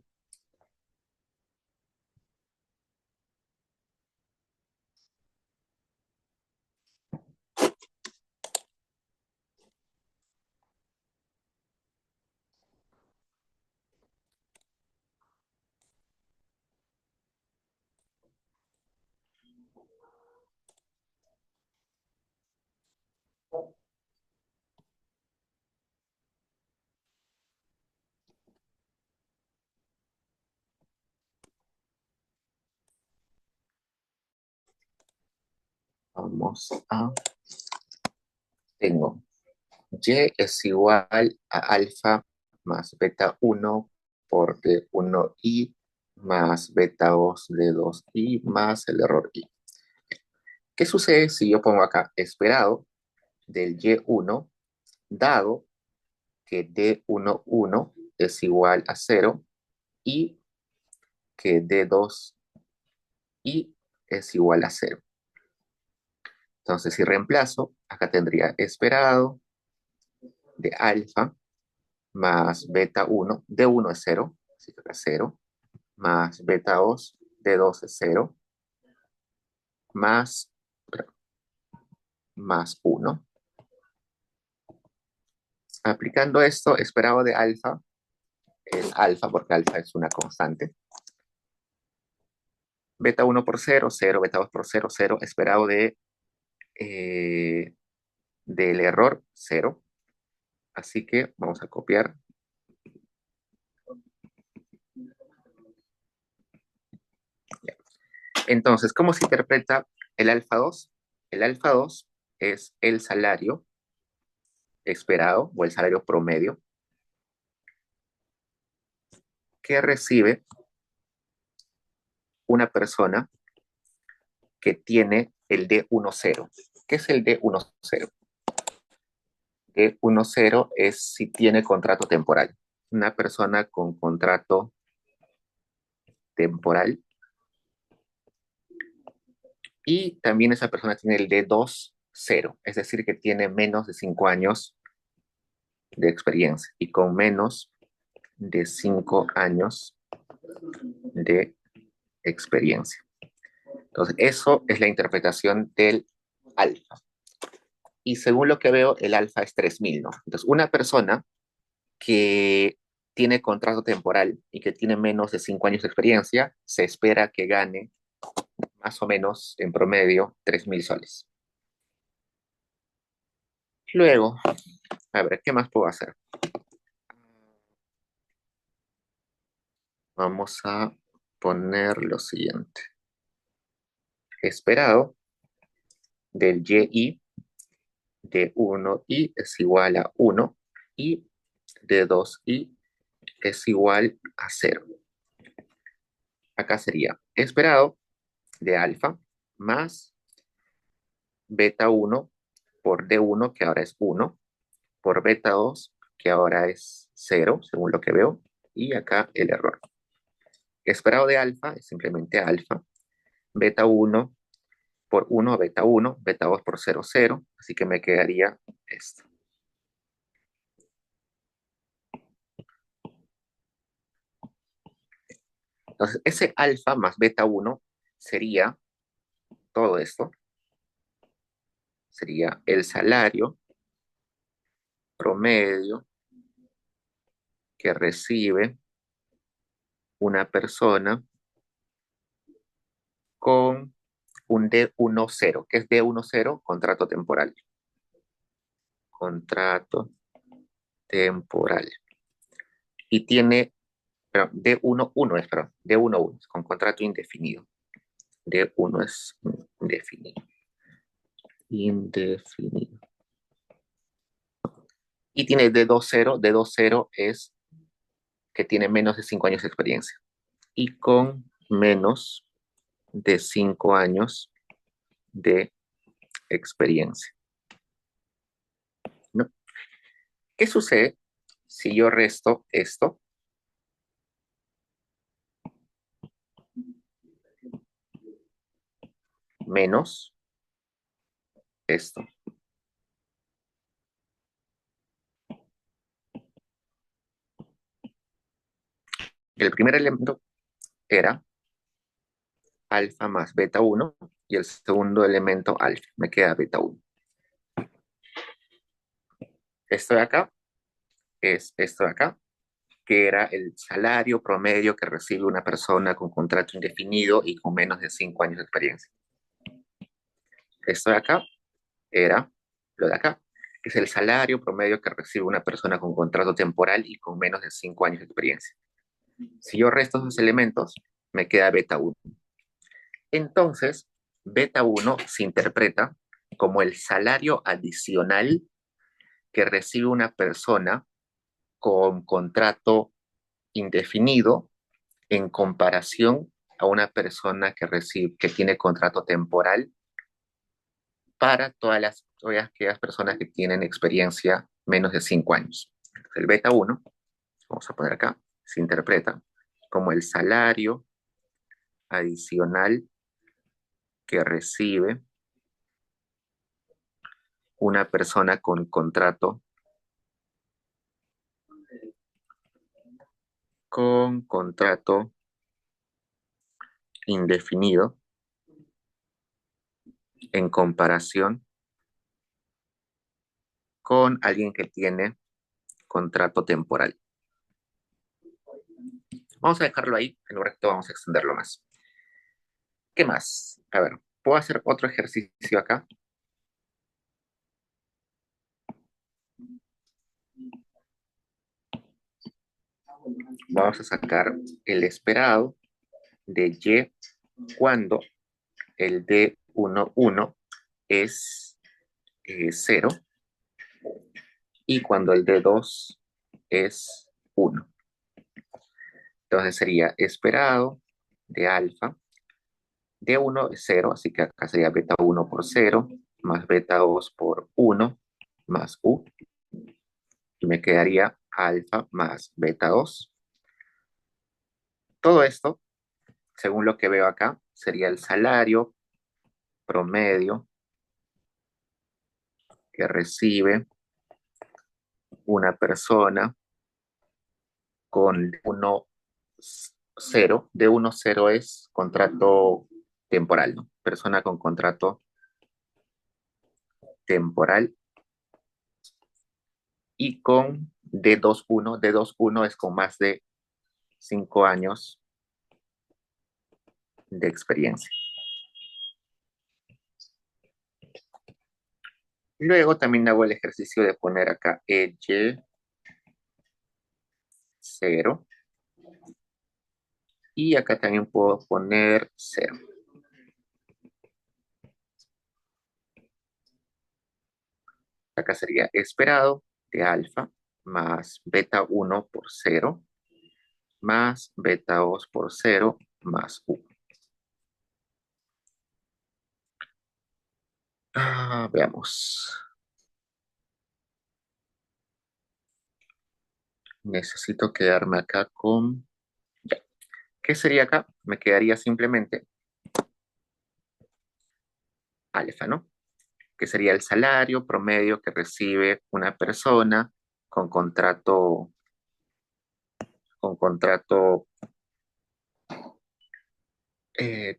Vamos a... Tengo Y es igual a alfa más beta 1 por D1i más beta 2 de 2i más el error i. ¿Qué sucede si yo pongo acá esperado del Y1, dado que D11 es igual a 0 y que D2i es igual a 0. Entonces, si reemplazo, acá tendría esperado de alfa más beta 1, D1 es 0, así que acá 0, más beta 2, D2 es 0, más, más 1. Aplicando esto, esperado de alfa es alfa, porque alfa es una constante. Beta 1 por 0, 0, beta 2 por 0, 0, esperado del error 0. Así que vamos a copiar. Entonces, ¿cómo se interpreta el alfa 2? El alfa 2 es el salario esperado o el salario promedio que recibe una persona que tiene el D10. ¿Qué es el D10? D10 es si tiene contrato temporal. Una persona con contrato temporal y también esa persona tiene el D20, es decir, que tiene menos de 5 años de experiencia y con menos de 5 años de experiencia. Entonces, eso es la interpretación del alfa. Y según lo que veo, el alfa es 3000, ¿no? Entonces, una persona que tiene contrato temporal y que tiene menos de 5 años de experiencia, se espera que gane más o menos en promedio 3000 soles. Luego, a ver, ¿qué más puedo hacer? Vamos a poner lo siguiente. Esperado del YI de 1i es igual a 1 y de 2i es igual a 0. Acá sería esperado de alfa más beta 1 por D1, que ahora es 1, por beta 2, que ahora es 0, según lo que veo, y acá el error. Esperado de alfa es simplemente alfa, beta 1 por 1, beta 1, beta 2 por 0, 0, así que me quedaría esto. Entonces, ese alfa más beta 1 sería todo esto, sería el salario promedio que recibe una persona con un D10, que es D10, contrato temporal. Contrato temporal. Y tiene, perdón, D11 es, perdón, D11, con contrato indefinido. D1 es indefinido. Indefinido. Y tiene D20, D20 es que tiene menos de 5 años de experiencia. Y con menos de 5 años de experiencia, ¿no? ¿Qué sucede si yo resto esto? Menos esto. El primer elemento era alfa más beta 1 y el segundo elemento alfa. Me queda beta 1. Esto de acá es esto de acá, que era el salario promedio que recibe una persona con contrato indefinido y con menos de 5 años de experiencia. Esto de acá era lo de acá, que es el salario promedio que recibe una persona con contrato temporal y con menos de 5 años de experiencia. Si yo resto esos elementos, me queda beta 1. Entonces, beta 1 se interpreta como el salario adicional que recibe una persona con contrato indefinido en comparación a una persona que tiene contrato temporal para todas aquellas personas que tienen experiencia menos de 5 años. El beta uno, vamos a poner acá, se interpreta como el salario adicional que recibe una persona con contrato indefinido en comparación con alguien que tiene contrato temporal. Vamos a dejarlo ahí, en un resto vamos a extenderlo más. ¿Qué más? A ver, ¿puedo hacer otro ejercicio acá? Vamos a sacar el esperado de Y cuando el D11 es 0 y cuando el D2 es 1. Entonces sería esperado de alfa. D1 es 0, así que acá sería beta 1 por 0, más beta 2 por 1, más U. Y me quedaría alfa más beta 2. Todo esto, según lo que veo acá, sería el salario promedio que recibe una persona con 1, 0. De 1, 0 es contrato temporal, ¿no? Persona con contrato temporal. Y con D21, D21 es con más de 5 años de experiencia. Luego también hago el ejercicio de poner acá EY 0. Y acá también puedo poner 0. Acá sería esperado de alfa más beta 1 por 0 más beta 2 por 0 más U. Veamos. Necesito quedarme acá con... Ya. ¿Qué sería acá? Me quedaría simplemente alfa, ¿no? Que sería el salario promedio que recibe una persona con contrato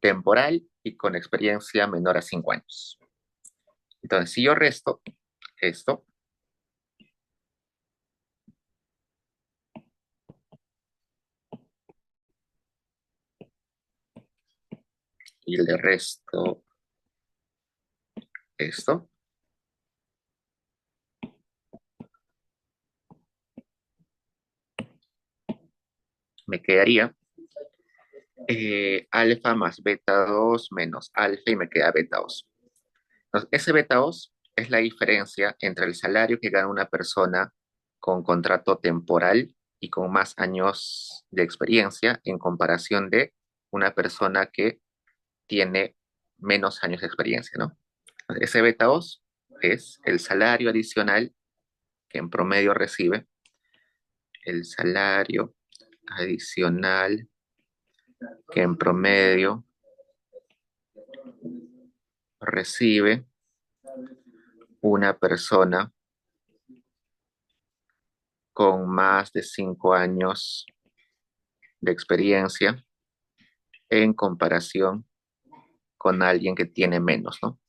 temporal y con experiencia menor a 5 años. Entonces, si yo resto esto y le resto esto, me quedaría alfa más beta 2 menos alfa y me queda beta 2. Entonces, ese beta 2 es la diferencia entre el salario que gana una persona con contrato temporal y con más años de experiencia en comparación de una persona que tiene menos años de experiencia, ¿no? Ese beta 2 es el salario adicional que en promedio recibe, el salario adicional que en promedio recibe una persona con más de 5 años de experiencia en comparación con alguien que tiene menos, ¿no?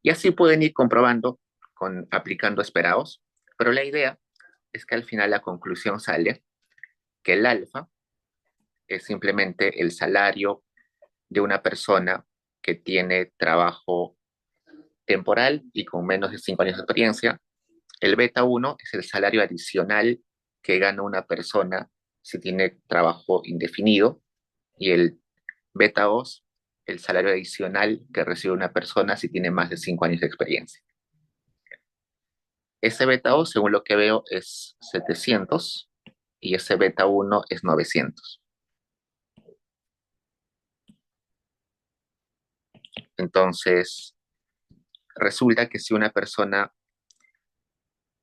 Y así pueden ir comprobando aplicando esperados, pero la idea es que al final la conclusión sale que el alfa es simplemente el salario de una persona que tiene trabajo temporal y con menos de 5 años de experiencia. El beta 1 es el salario adicional que gana una persona si tiene trabajo indefinido. Y el beta 2, el salario adicional que recibe una persona si tiene más de 5 años de experiencia. Ese beta 2, según lo que veo, es 700. y ese beta uno es 900. Entonces, resulta que si una persona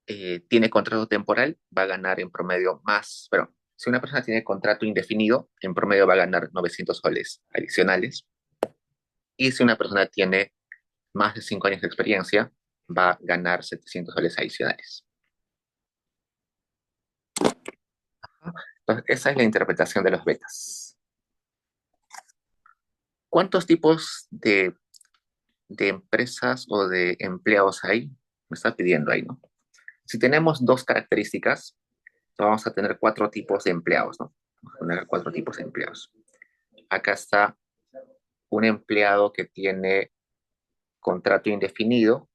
tiene contrato temporal, va a ganar en promedio más, pero si una persona tiene contrato indefinido, en promedio va a ganar 900 soles adicionales. Y si una persona tiene más de 5 años de experiencia, va a ganar 700 soles adicionales. Entonces, esa es la interpretación de los betas. ¿Cuántos tipos de empresas o de empleados hay? Me está pidiendo ahí, ¿no? Si tenemos dos características, vamos a tener cuatro tipos de empleados, ¿no? Vamos a poner cuatro tipos de empleados. Acá está un empleado que tiene contrato indefinido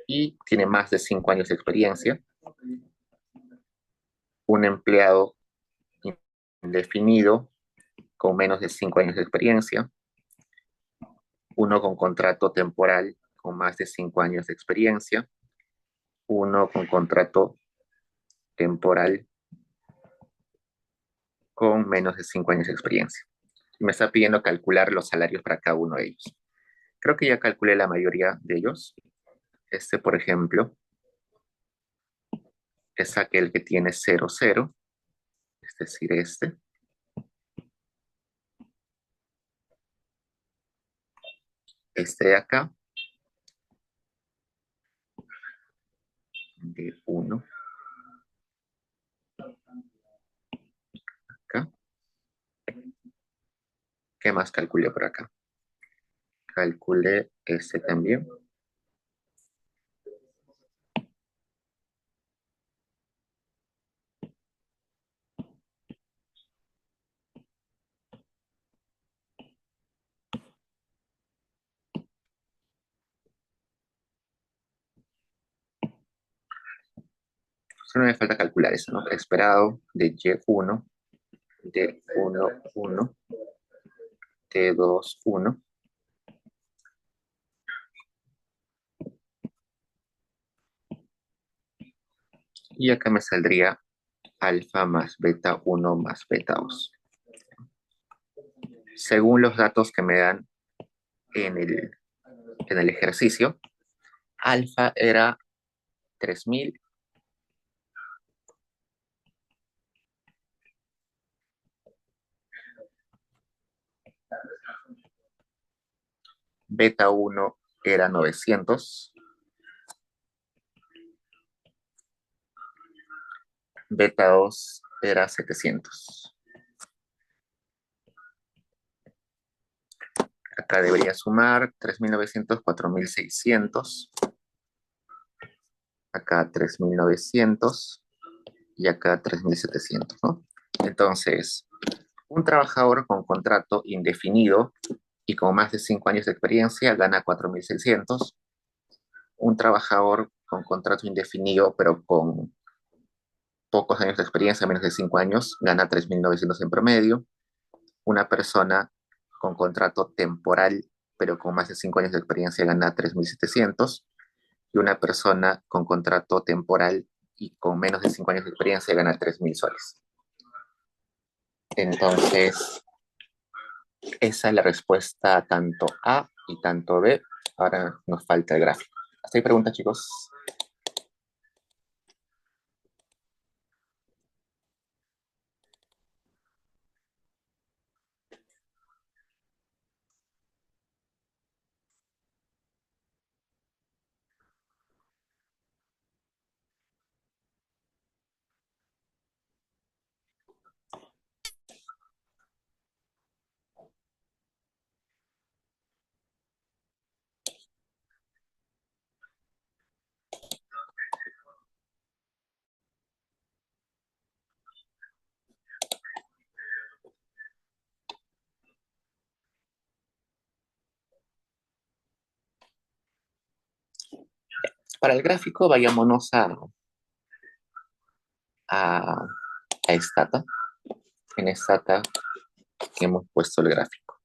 y tiene más de 5 años de experiencia. Un empleado indefinido con menos de 5 años de experiencia. Uno con contrato temporal con más de 5 años de experiencia. Uno con contrato temporal con menos de 5 años de experiencia. Me está pidiendo calcular los salarios para cada uno de ellos. Creo que ya calculé la mayoría de ellos. Este, por ejemplo, es aquel que tiene 0,0, es decir, este. Este de acá, de 1, acá. ¿Qué más calculé por acá? Calculé este también. Solo me falta calcular eso, ¿no? Esperado de Y1, de 1, 1, de 2, 1. Y acá me saldría alfa más beta 1 más beta 2. Según los datos que me dan en el ejercicio, alfa era 3000, beta 1 era 900, beta 2 era 700. Acá debería sumar 3900, 4600. Acá 3900 y acá 3700, ¿no? Entonces, un trabajador con contrato indefinido y con más de 5 años de experiencia gana 4600. Un trabajador con contrato indefinido pero con pocos años de experiencia, menos de 5 años, gana 3900 en promedio. Una persona con contrato temporal pero con más de 5 años de experiencia gana 3700. Y una persona con contrato temporal y con menos de 5 años de experiencia gana 3000 soles. Entonces, esa es la respuesta tanto A y tanto B. Ahora nos falta el gráfico. ¿Hasta ahí preguntas, chicos? Para el gráfico, vayámonos a, a Stata. En Stata hemos puesto el gráfico.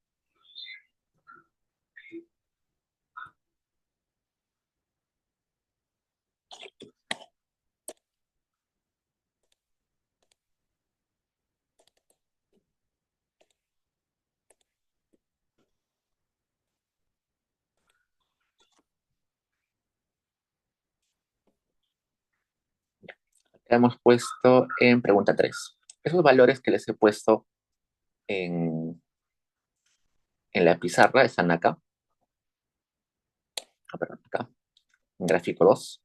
hemos puesto en pregunta 3. Esos valores que les he puesto en, en la pizarra están acá. Perdón, acá. En gráfico 2.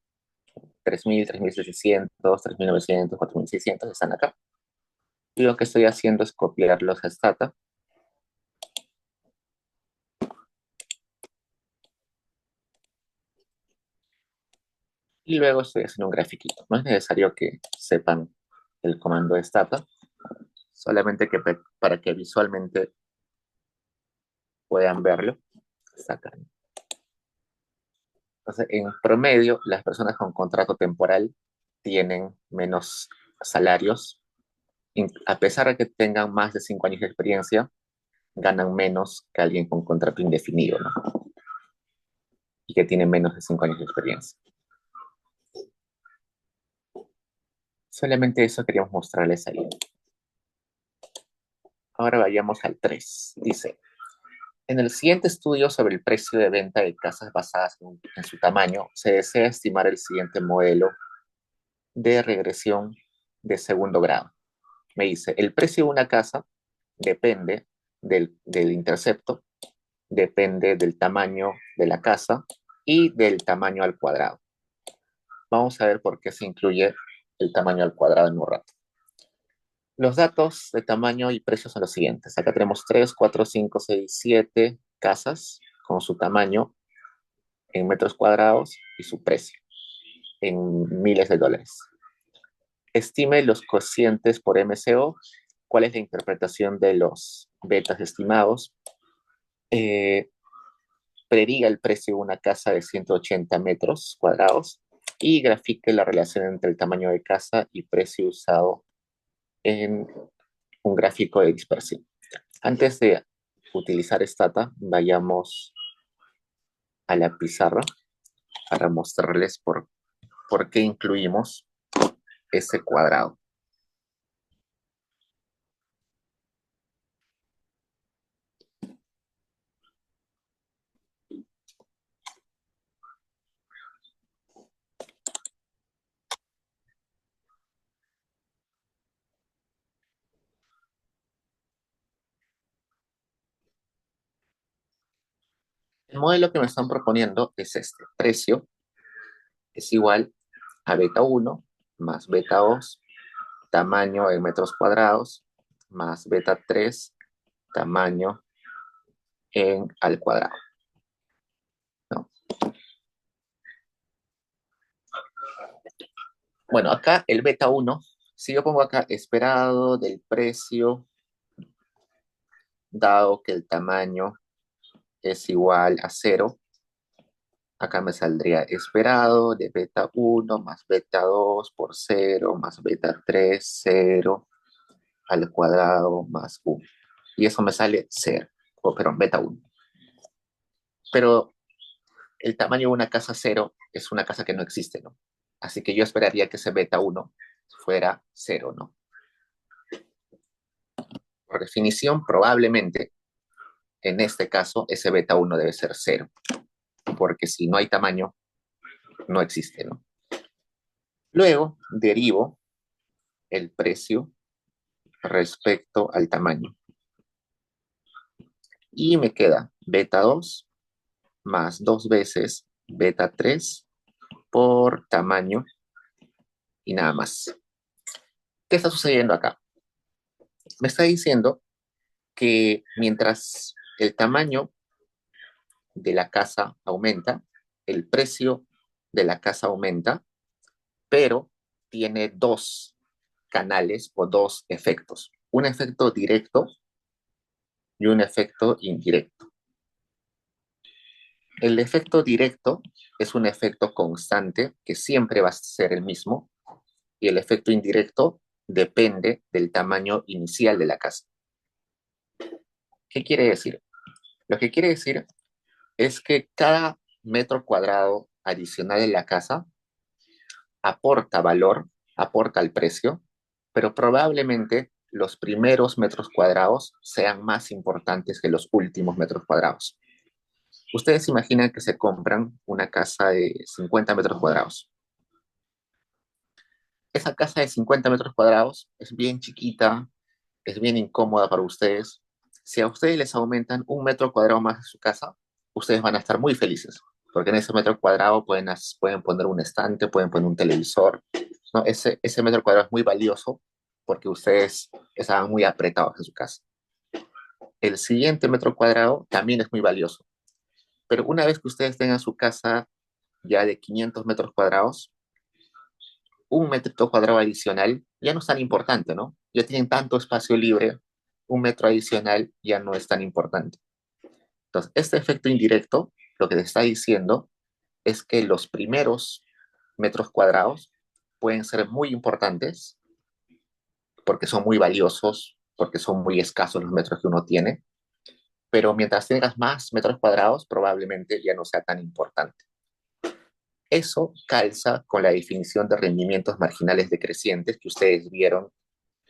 3.000, 3.700, 3.900, 4.600 están acá. Y lo que estoy haciendo es copiarlos a Stata. Y luego estoy haciendo un grafiquito. No es necesario que sepan el comando de Stata, solamente que para que visualmente puedan verlo. Está acá. Entonces, en promedio, las personas con contrato temporal tienen menos salarios. A pesar de que tengan más de 5 años de experiencia, ganan menos que alguien con contrato indefinido, ¿no? Y que tiene menos de 5 años de experiencia. Solamente eso queríamos mostrarles ahí. Ahora vayamos al 3. Dice, en el siguiente estudio sobre el precio de venta de casas basadas en su tamaño, se desea estimar el siguiente modelo de regresión de segundo grado. Me dice, el precio de una casa depende del intercepto, depende del tamaño de la casa y del tamaño al cuadrado. Vamos a ver por qué se incluye el tamaño al cuadrado en un rato. Los datos de tamaño y precio son los siguientes. Acá tenemos 3, 4, 5, 6, 7 casas con su tamaño en metros cuadrados y su precio en miles de dólares. Estime los cocientes por MCO. ¿Cuál es la interpretación de los betas estimados? Prediga el precio de una casa de 180 metros cuadrados y grafique la relación entre el tamaño de casa y precio usado en un gráfico de dispersión. Antes de utilizar Stata, vayamos a la pizarra para mostrarles por qué incluimos ese cuadrado. El modelo que me están proponiendo es este. Precio es igual a beta 1 más beta 2, tamaño en metros cuadrados, más beta 3, tamaño al cuadrado, ¿no? Bueno, acá el beta 1, si yo pongo acá esperado del precio, dado que el tamaño es igual a 0, acá me saldría esperado de beta 1 más beta 2 por 0 más beta 3, 0 al cuadrado más 1. Y eso me sale 0, perdón, beta 1. Pero el tamaño de una casa 0 es una casa que no existe, ¿no? Así que yo esperaría que ese beta 1 fuera 0, ¿no? Por definición, probablemente, en este caso, ese beta 1 debe ser 0, porque si no hay tamaño, no existe, ¿no? Luego, derivo el precio respecto al tamaño. Y me queda beta 2 más 2 veces beta 3 por tamaño y nada más. ¿Qué está sucediendo acá? Me está diciendo que mientras el tamaño de la casa aumenta, el precio de la casa aumenta, pero tiene dos canales o dos efectos. Un efecto directo y un efecto indirecto. El efecto directo es un efecto constante que siempre va a ser el mismo y el efecto indirecto depende del tamaño inicial de la casa. ¿Qué quiere decir? Lo que quiere decir es que cada metro cuadrado adicional de la casa aporta valor, aporta el precio, pero probablemente los primeros metros cuadrados sean más importantes que los últimos metros cuadrados. Ustedes imaginan que se compran una casa de 50 metros cuadrados. esa casa de 50 metros cuadrados es bien chiquita, es bien incómoda para ustedes. Si a ustedes les aumentan 1 metro cuadrado más de su casa, ustedes van a estar muy felices, porque en ese metro cuadrado pueden poner un estante, pueden poner un televisor, ¿no? Ese metro cuadrado es muy valioso porque ustedes estaban muy apretados en su casa. El siguiente metro cuadrado también es muy valioso, pero una vez que ustedes tengan su casa ya de 500 metros cuadrados, 1 metro cuadrado adicional ya no es tan importante, ¿no? Ya tienen tanto espacio libre, 1 metro adicional ya no es tan importante. Entonces, este efecto indirecto lo que te está diciendo es que los primeros metros cuadrados pueden ser muy importantes porque son muy valiosos, porque son muy escasos los metros que uno tiene, pero mientras tengas más metros cuadrados, probablemente ya no sea tan importante. Eso calza con la definición de rendimientos marginales decrecientes que ustedes vieron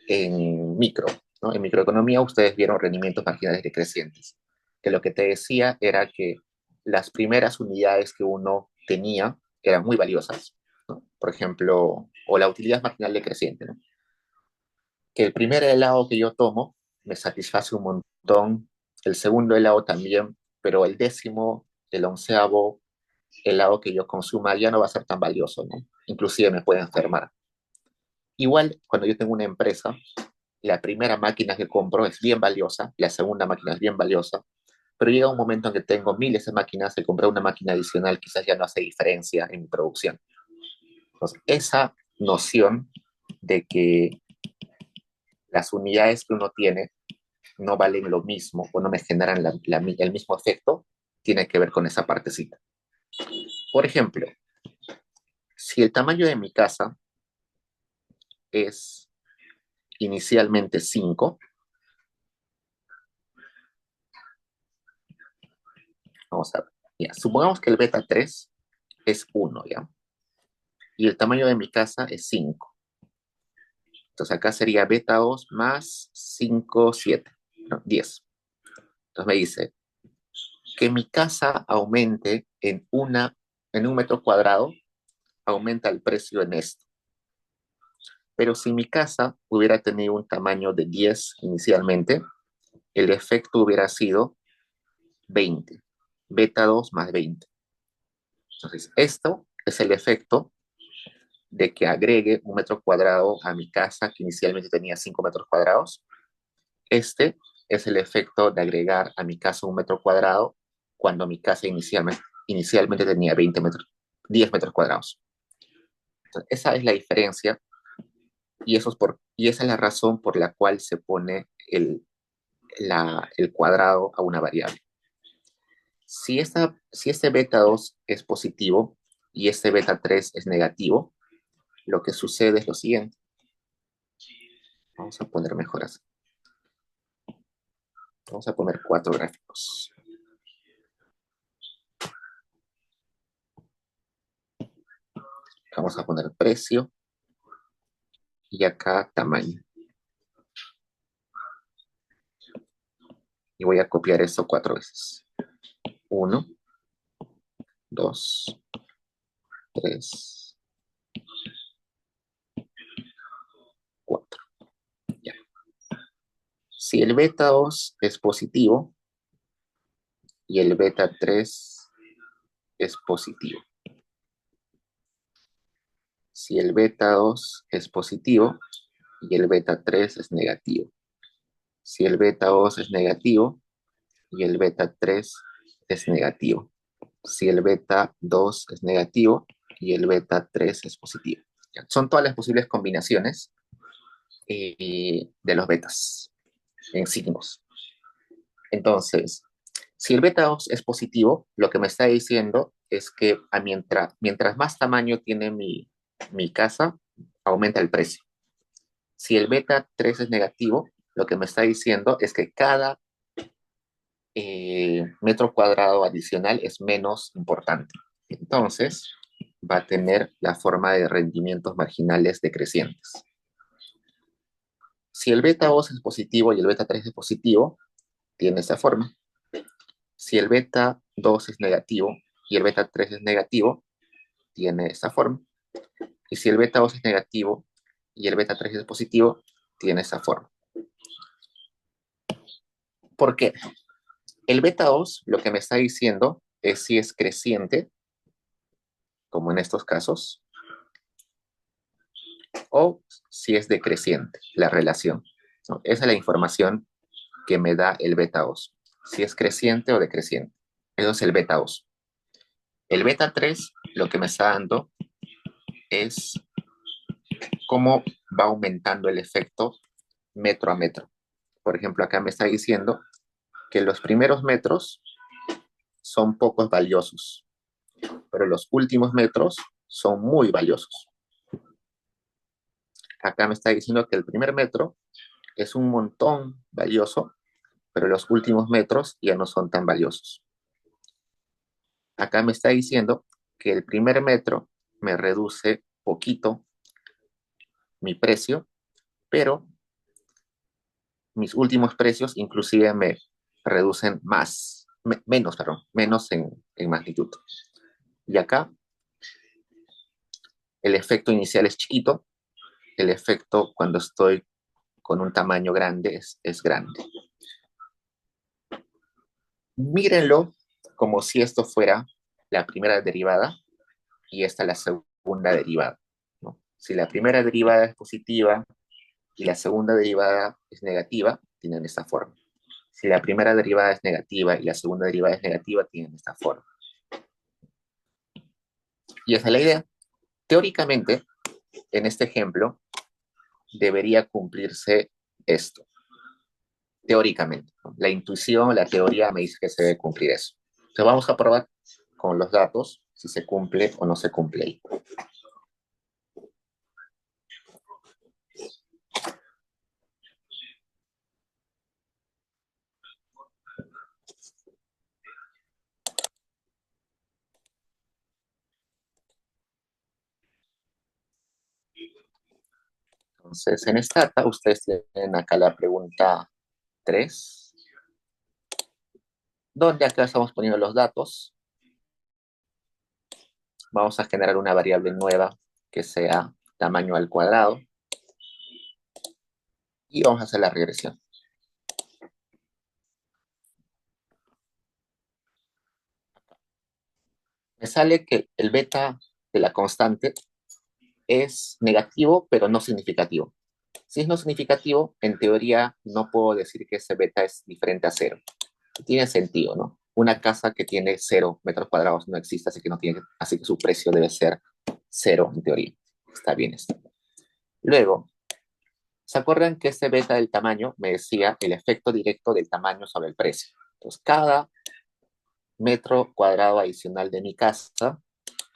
en micro, ¿no? En microeconomía ustedes vieron rendimientos marginales decrecientes, que lo que te decía era que las primeras unidades que uno tenía eran muy valiosas, ¿no? Por ejemplo, o la utilidad marginal decreciente, ¿no? Que el primer helado que yo tomo me satisface un montón, el segundo helado también, pero el décimo, el onceavo helado que yo consuma ya no va a ser tan valioso, ¿no? Inclusive me puede enfermar. Igual, cuando yo tengo una empresa, la primera máquina que compro es bien valiosa, la segunda máquina es bien valiosa, pero llega un momento en que tengo miles de máquinas y comprar una máquina adicional quizás ya no hace diferencia en mi producción. Entonces, esa noción de que las unidades que uno tiene no valen lo mismo o no me generan el mismo efecto, tiene que ver con esa partecita. Por ejemplo, si el tamaño de mi casa es inicialmente 5, vamos a ver, ya, supongamos que el beta 3 es 1, ¿ya? Y el tamaño de mi casa es 5. Entonces acá sería beta 2 más 5 7, ¿no? 10. Entonces me dice que mi casa aumente en 1 metro cuadrado, aumenta el precio en esto. Pero si mi casa hubiera tenido un tamaño de 10 inicialmente, el efecto hubiera sido 20. Beta 2 más 20. Entonces, esto es el efecto de que agregue 1 metro cuadrado a mi casa que inicialmente tenía 5 metros cuadrados. Este es el efecto de agregar a mi casa 1 metro cuadrado cuando mi casa inicialmente tenía 10 metros cuadrados. Entonces, esa es la diferencia y esa es la razón por la cual se pone el cuadrado a una variable. Si este beta 2 es positivo y este beta 3 es negativo, lo que sucede es lo siguiente. Vamos a poner mejor así. Vamos a poner 4 gráficos. Vamos a poner precio y acá tamaño. Y voy a copiar esto 4 veces. 1, 2, 3, 4. Ya. Si el beta 2 es positivo y el beta 3 es positivo. Si el beta 2 es positivo y el beta 3 es negativo. Si el beta 2 es negativo y el beta 3 es negativo. Si el beta 2 es negativo y el beta 3 es positivo. Son todas las posibles combinaciones de los betas en signos. Entonces, si el beta 2 es positivo, lo que me está diciendo es que mientras más tamaño tiene mi casa, aumenta el precio. Si el beta 3 es negativo, lo que me está diciendo es que cada metro cuadrado adicional es menos importante. Entonces, va a tener la forma de rendimientos marginales decrecientes. Si el beta 2 es positivo y el beta 3 es positivo, tiene esta forma. Si el beta 2 es negativo y el beta 3 es negativo, tiene esta forma. Y si el beta 2 es negativo y el beta 3 es positivo, tiene esa forma. ¿Por qué? El beta 2 lo que me está diciendo es si es creciente, como en estos casos, o si es decreciente la relación, ¿no? Esa es la información que me da el beta 2, si es creciente o decreciente. Eso es el beta 2. El beta 3 lo que me está dando es cómo va aumentando el efecto metro a metro. Por ejemplo, acá me está diciendo que los primeros metros son pocos valiosos, pero los últimos metros son muy valiosos. Acá me está diciendo que el primer metro es un montón valioso, pero los últimos metros ya no son tan valiosos. Acá me está diciendo que el primer metro me reduce poquito mi precio, pero mis últimos precios inclusive me reducen más, menos, perdón, menos en magnitud. Y acá el efecto inicial es chiquito, el efecto cuando estoy con un tamaño grande es grande. Mírenlo como si esto fuera la primera derivada y esta la segunda derivada, ¿no? Si la primera derivada es positiva y la segunda derivada es negativa, tienen esta forma. Si la primera derivada es negativa y la segunda derivada es negativa, tienen esta forma. Y esa es la idea. Teóricamente, en este ejemplo, debería cumplirse esto. Teóricamente, ¿no? La intuición, la teoría me dice que se debe cumplir eso. Entonces vamos a probar con los datos si se cumple o no se cumple ahí. Entonces, en Stata, ustedes tienen acá la pregunta 3, donde acá estamos poniendo los datos. Vamos a generar una variable nueva que sea tamaño al cuadrado. Y vamos a hacer la regresión. Me sale que el beta de la constante es negativo, pero no significativo. Si es no significativo, en teoría no puedo decir que ese beta es diferente a cero. Tiene sentido, ¿no? Una casa que tiene 0 metros cuadrados no existe, así que su precio debe ser 0 en teoría. Está bien esto. Luego, ¿se acuerdan que este beta del tamaño me decía el efecto directo del tamaño sobre el precio? Entonces, cada metro cuadrado adicional de mi casa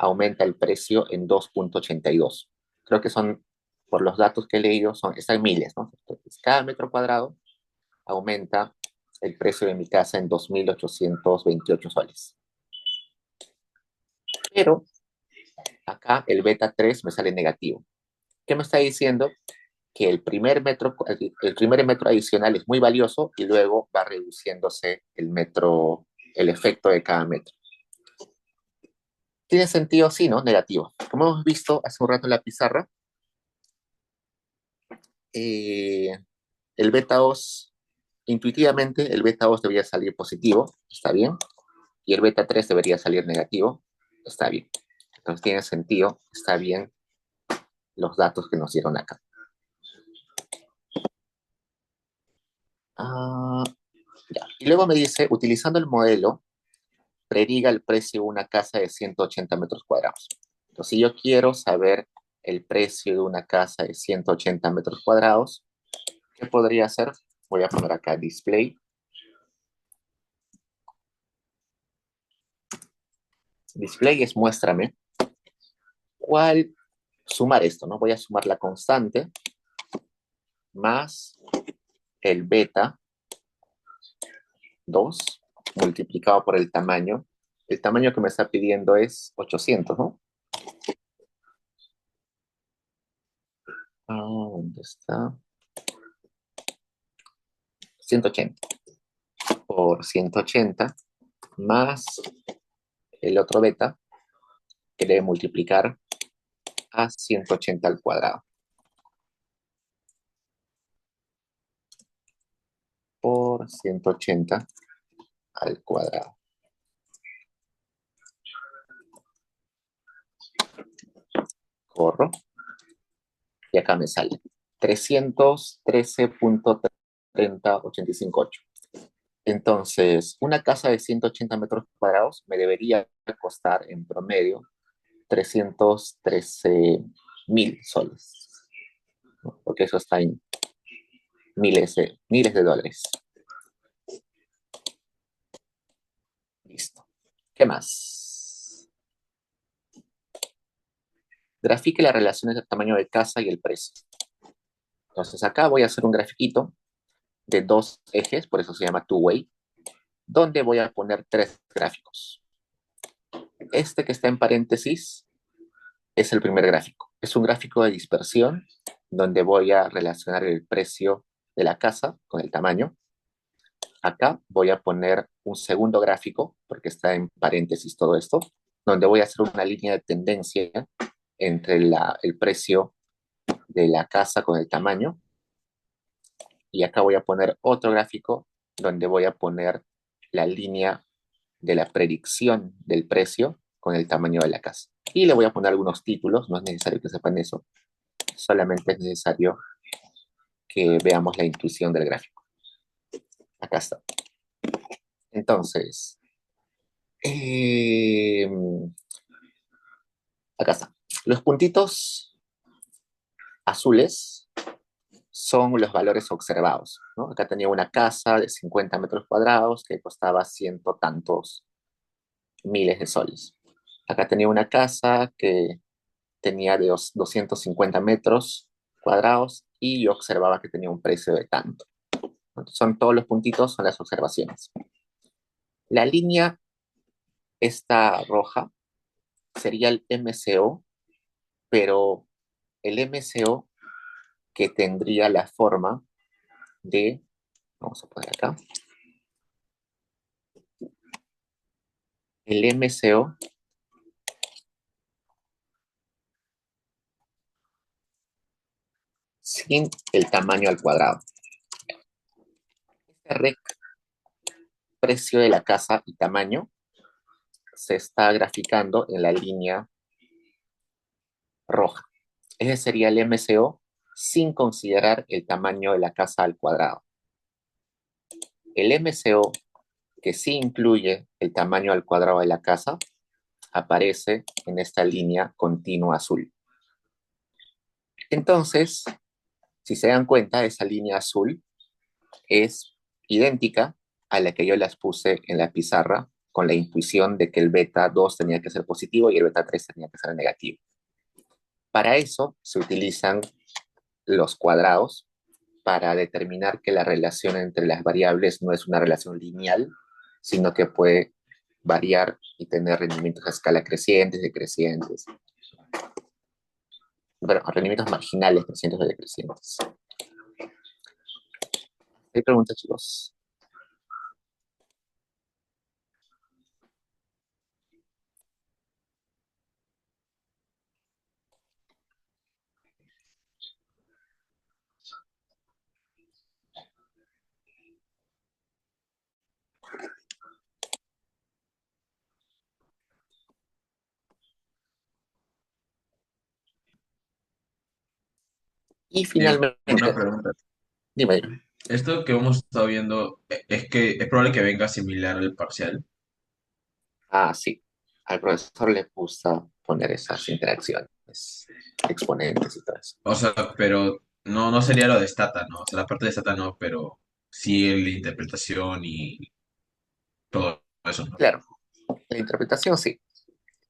aumenta el precio en 2,82. Creo que son, por los datos que he leído, están miles, ¿no? Entonces, cada metro cuadrado aumenta el precio de mi casa en 2.828 soles. Pero acá el beta 3 me sale negativo. ¿Qué me está diciendo? Que el primer metro adicional es muy valioso y luego va reduciéndose el efecto de cada metro. Tiene sentido, sí, ¿no? Negativo. Como hemos visto hace un rato en la pizarra, eh, el beta 2, intuitivamente, el beta 2 debería salir positivo, está bien, y el beta 3 debería salir negativo, está bien. Entonces tiene sentido, está bien los datos que nos dieron acá. Ah, ya. Y luego me dice, utilizando el modelo, prediga el precio de una casa de 180 metros cuadrados. Entonces, si yo quiero saber el precio de una casa de 180 metros cuadrados, ¿qué podría hacer? Voy a poner acá display. Display es muéstrame. ¿Cuál? Sumar esto, ¿no? Voy a sumar la constante más el beta 2 multiplicado por el tamaño. El tamaño que me está pidiendo es 800, ¿no? ¿Dónde está? 180 por 180 más el otro beta que debe multiplicar a 180 al cuadrado. por 180 al cuadrado. Corro y acá me sale 313.30858. Entonces, una casa de 180 metros cuadrados me debería costar en promedio 313.000 soles, ¿no? Porque eso está en miles de dólares. Listo. ¿Qué más? Grafique las relaciones del tamaño de casa y el precio. Entonces acá voy a hacer un grafiquito de dos ejes, por eso se llama two-way, donde voy a poner tres gráficos. Este que está en paréntesis es el primer gráfico. Es un gráfico de dispersión donde voy a relacionar el precio de la casa con el tamaño. Acá voy a poner un segundo gráfico, porque está en paréntesis todo esto, donde voy a hacer una línea de tendencia entre el precio de la casa con el tamaño. Y acá voy a poner otro gráfico donde voy a poner la línea de la predicción del precio con el tamaño de la casa. Y le voy a poner algunos títulos, no es necesario que sepan eso, solamente es necesario que veamos la intuición del gráfico. Acá está. Entonces, eh, acá está. Los puntitos azules son los valores observados, ¿no? Acá tenía una casa de 50 metros cuadrados que costaba ciento tantos miles de soles. Acá tenía una casa que tenía de 250 metros cuadrados y yo observaba que tenía un precio de tanto. Son todos los puntitos, son las observaciones. La línea, esta roja, sería el MCO, pero el MCO que tendría la forma de, vamos a poner acá, el MCO sin el tamaño al cuadrado. Este REC, precio de la casa y tamaño, se está graficando en la línea roja. Ese sería el MCO sin considerar el tamaño de la casa al cuadrado. El MCO que sí incluye el tamaño al cuadrado de la casa aparece en esta línea continua azul. Entonces, si se dan cuenta, esa línea azul es idéntica a la que yo las puse en la pizarra con la intuición de que el beta 2 tenía que ser positivo y el beta 3 tenía que ser negativo. Para eso se utilizan los cuadrados para determinar que la relación entre las variables no es una relación lineal, sino que puede variar y tener rendimientos a escala crecientes, decrecientes. Bueno, rendimientos marginales, crecientes o decrecientes. ¿Hay preguntas, chicos? Y Diego, finalmente, una pregunta. dime. Esto que hemos estado viendo, es que es probable que venga similar al parcial. Ah, sí. Al profesor le gusta poner esas interacciones, exponentes y todo eso. O sea, pero no sería lo de Stata, ¿no? O sea, la parte de Stata no, pero sí la interpretación y todo eso, ¿no? Claro, la interpretación sí,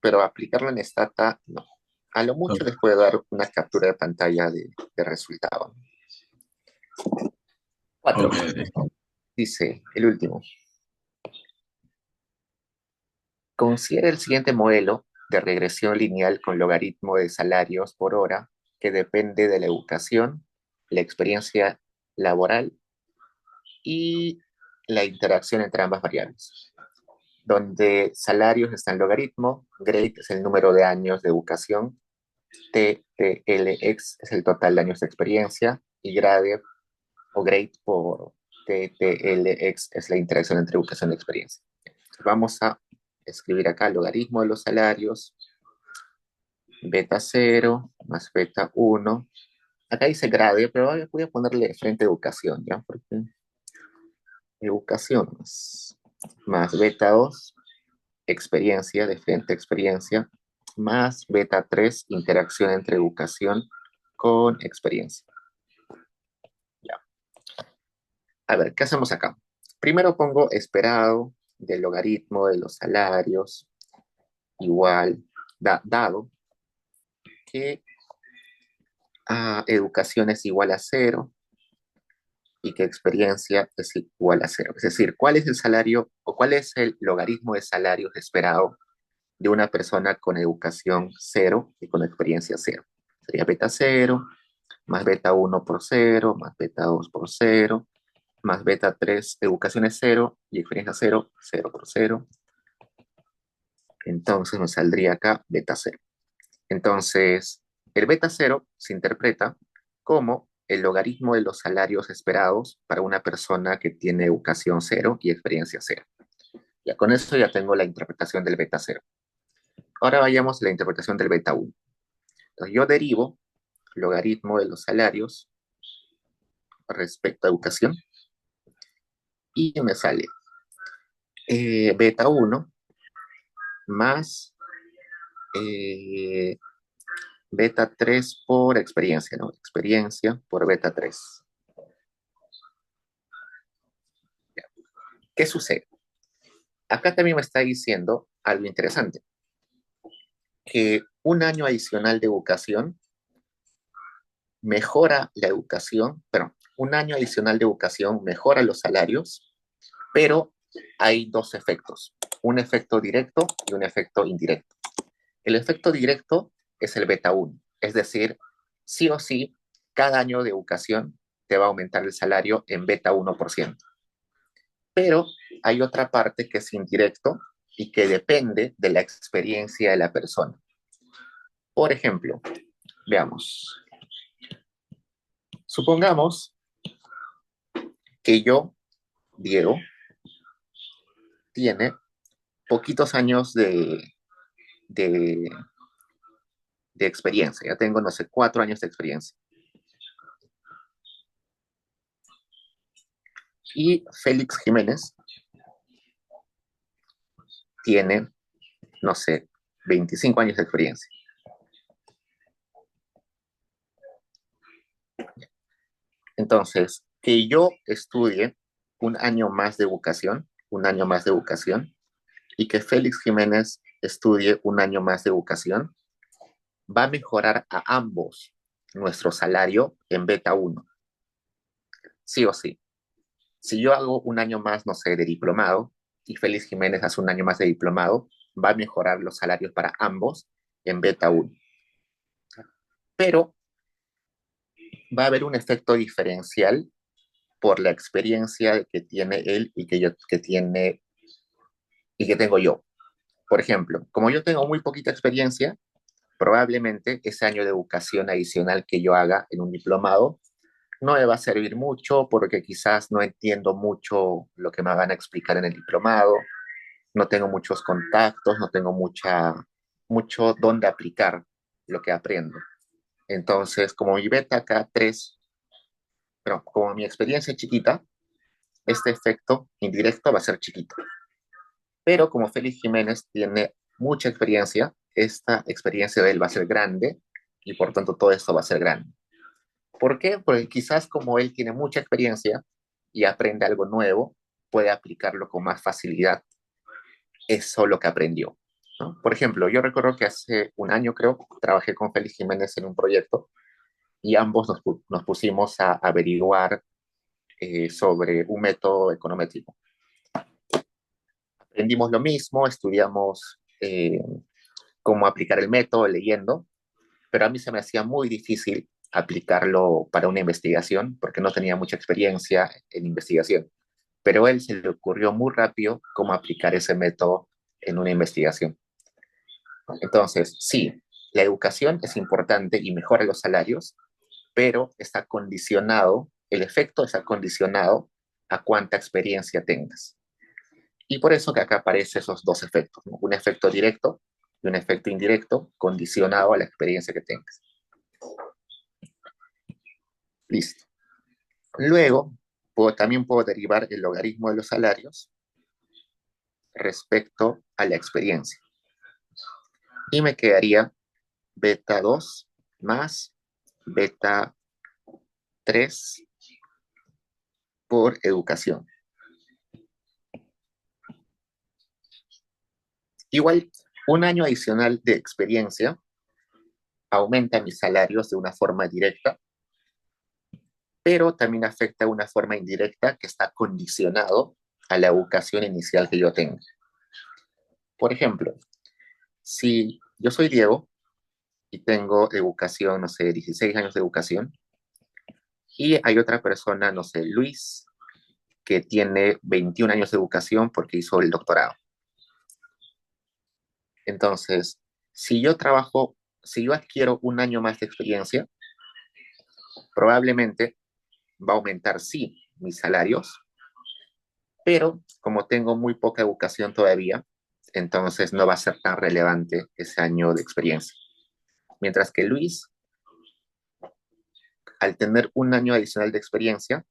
pero aplicarlo en Stata no. A lo mucho Ok, les puede dar una captura de pantalla de resultado. Cuatro. ok, ok. Dice el último. Considera el siguiente modelo de regresión lineal con logaritmo de salarios por hora que depende de la educación, la experiencia laboral y la interacción entre ambas variables. Donde salarios está en logaritmo, grade es el número de años de educación, TTLX es el total de años de experiencia y grade o grade por TTLX es la interacción entre educación y experiencia. Vamos a escribir acá el logaritmo de los salarios, beta 0 más beta 1. Acá dice grade, pero voy a ponerle frente a educación, ¿ya? Porque educación más beta 2, experiencia, de frente a experiencia, más beta 3, interacción entre educación con experiencia. Ya. A ver, ¿qué hacemos acá? Primero pongo esperado del logaritmo de los salarios igual, dado que educación es igual a 0 y que experiencia es igual a 0. Es decir, ¿cuál es el salario o cuál es el logaritmo de salarios esperado de una persona con educación 0 y con experiencia 0? Sería beta 0 más beta 1 por 0 más beta 2 por 0 más beta 3, educación es 0 y experiencia 0, 0 por 0. Entonces me saldría acá beta 0. Entonces, el beta 0 se interpreta como el logaritmo de los salarios esperados para una persona que tiene educación 0 y experiencia 0. Ya con eso ya tengo la interpretación del beta 0. Ahora vayamos a la interpretación del beta 1. Entonces, yo derivo logaritmo de los salarios respecto a educación y me sale beta 1 más beta 3 por experiencia, ¿no? Experiencia por beta 3. ¿Qué sucede? Acá también me está diciendo algo interesante, que un año adicional de educación mejora la educación, pero un año adicional de educación mejora los salarios, pero hay dos efectos, un efecto directo y un efecto indirecto. El efecto directo es el beta 1, es decir, sí o sí, cada año de educación te va a aumentar el salario en beta 1%. Pero hay otra parte que es indirecto y que depende de la experiencia de la persona. Por ejemplo, veamos, supongamos que yo, Diego, tiene poquitos años de, de experiencia. Ya tengo, no sé, 4 años de experiencia. Y Félix Jiménez tiene, no sé, 25 años de experiencia. Entonces, que yo estudie un año más de educación, un año más de educación, y que Félix Jiménez estudie un año más de educación, va a mejorar a ambos nuestro salario en beta 1, sí o sí. Si yo hago un año más, no sé, de diplomado, y Félix Jiménez hace un año más de diplomado, va a mejorar los salarios para ambos en beta 1. Pero va a haber un efecto diferencial por la experiencia que tiene él y que tengo yo. Por ejemplo, como yo tengo muy poquita experiencia, probablemente ese año de educación adicional que yo haga en un diplomado no me va a servir mucho porque quizás no entiendo mucho lo que me van a explicar en el diplomado, no tengo muchos contactos, no tengo mucho dónde aplicar lo que aprendo. Entonces, como mi beta acá 3, pero como mi experiencia es chiquita, este efecto indirecto va a ser chiquito. Pero como Félix Jiménez tiene mucha experiencia, esta experiencia de él va a ser grande y por tanto todo esto va a ser grande. ¿Por qué? Porque quizás como él tiene mucha experiencia y aprende algo nuevo, puede aplicarlo con más facilidad eso lo que aprendió, ¿no? Por ejemplo, yo recuerdo que hace un año, creo, trabajé con Félix Jiménez en un proyecto y ambos nos pusimos a averiguar sobre un método econométrico. Aprendimos lo mismo, estudiamos cómo aplicar el método leyendo, pero a mí se me hacía muy difícil aplicarlo para una investigación porque no tenía mucha experiencia en investigación. Pero a él se le ocurrió muy rápido cómo aplicar ese método en una investigación. Entonces, sí, la educación es importante y mejora los salarios, pero está condicionado, el efecto está condicionado a cuánta experiencia tengas. Y por eso que acá aparecen esos dos efectos, ¿no? Un efecto directo y un efecto indirecto condicionado a la experiencia que tengas. Listo. Luego, también puedo derivar el logaritmo de los salarios respecto a la experiencia. Y me quedaría beta 2 más beta 3 por educación. Igual, un año adicional de experiencia aumenta mis salarios de una forma directa, pero también afecta de una forma indirecta que está condicionado a la educación inicial que yo tengo. Por ejemplo, si yo soy Diego y tengo educación, no sé, 16 años de educación, y hay otra persona, no sé, Luis, que tiene 21 años de educación porque hizo el doctorado. Entonces, si yo adquiero un año más de experiencia, probablemente va a aumentar, sí, mis salarios, pero como tengo muy poca educación todavía, entonces no va a ser tan relevante ese año de experiencia. Mientras que Luis, al tener un año adicional de experiencia,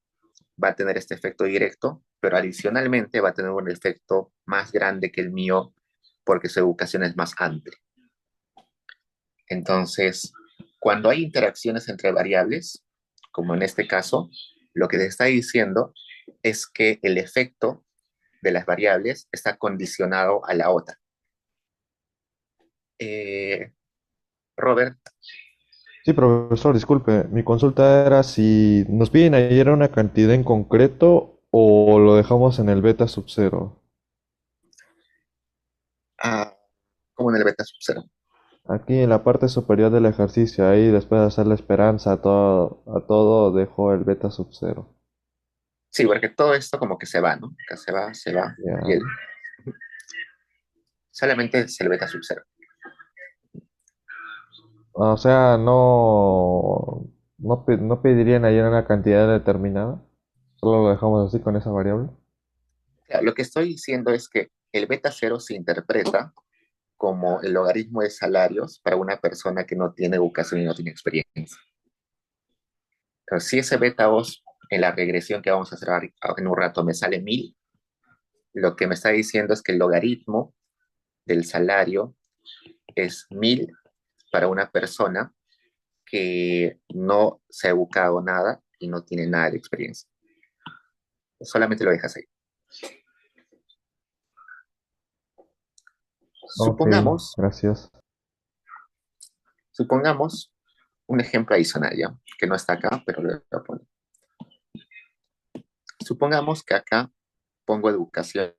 va a tener este efecto directo, pero adicionalmente va a tener un efecto más grande que el mío porque su educación es más amplia. Entonces, cuando hay interacciones entre variables, como en este caso, lo que te está diciendo es que el efecto de las variables está condicionado a la otra. Robert, Sí, profesor, disculpe. Mi consulta era si nos piden ayer una cantidad en concreto o lo dejamos en el beta sub cero. como en el beta sub cero. Aquí en la parte superior del ejercicio, ahí después de hacer la esperanza a todo dejo el beta sub cero. Sí, porque todo esto como que se va, ¿no? Que se va, y Ya. solamente es el beta sub cero. O sea, no pedirían ayer una cantidad determinada. Solo lo dejamos así con esa variable. Claro, lo que estoy diciendo es que el beta cero se interpreta como el logaritmo de salarios para una persona que no tiene educación y no tiene experiencia. Entonces, si ese beta 2 en la regresión que vamos a hacer en un rato me sale 1000, lo que me está diciendo es que el logaritmo del salario es 1000 para una persona que no se ha educado nada y no tiene nada de experiencia. Solamente lo dejas ahí. Ok, Supongamos, gracias. supongamos un ejemplo adicional, ¿ya? Que no está acá, pero lo voy a poner. Supongamos que acá pongo educación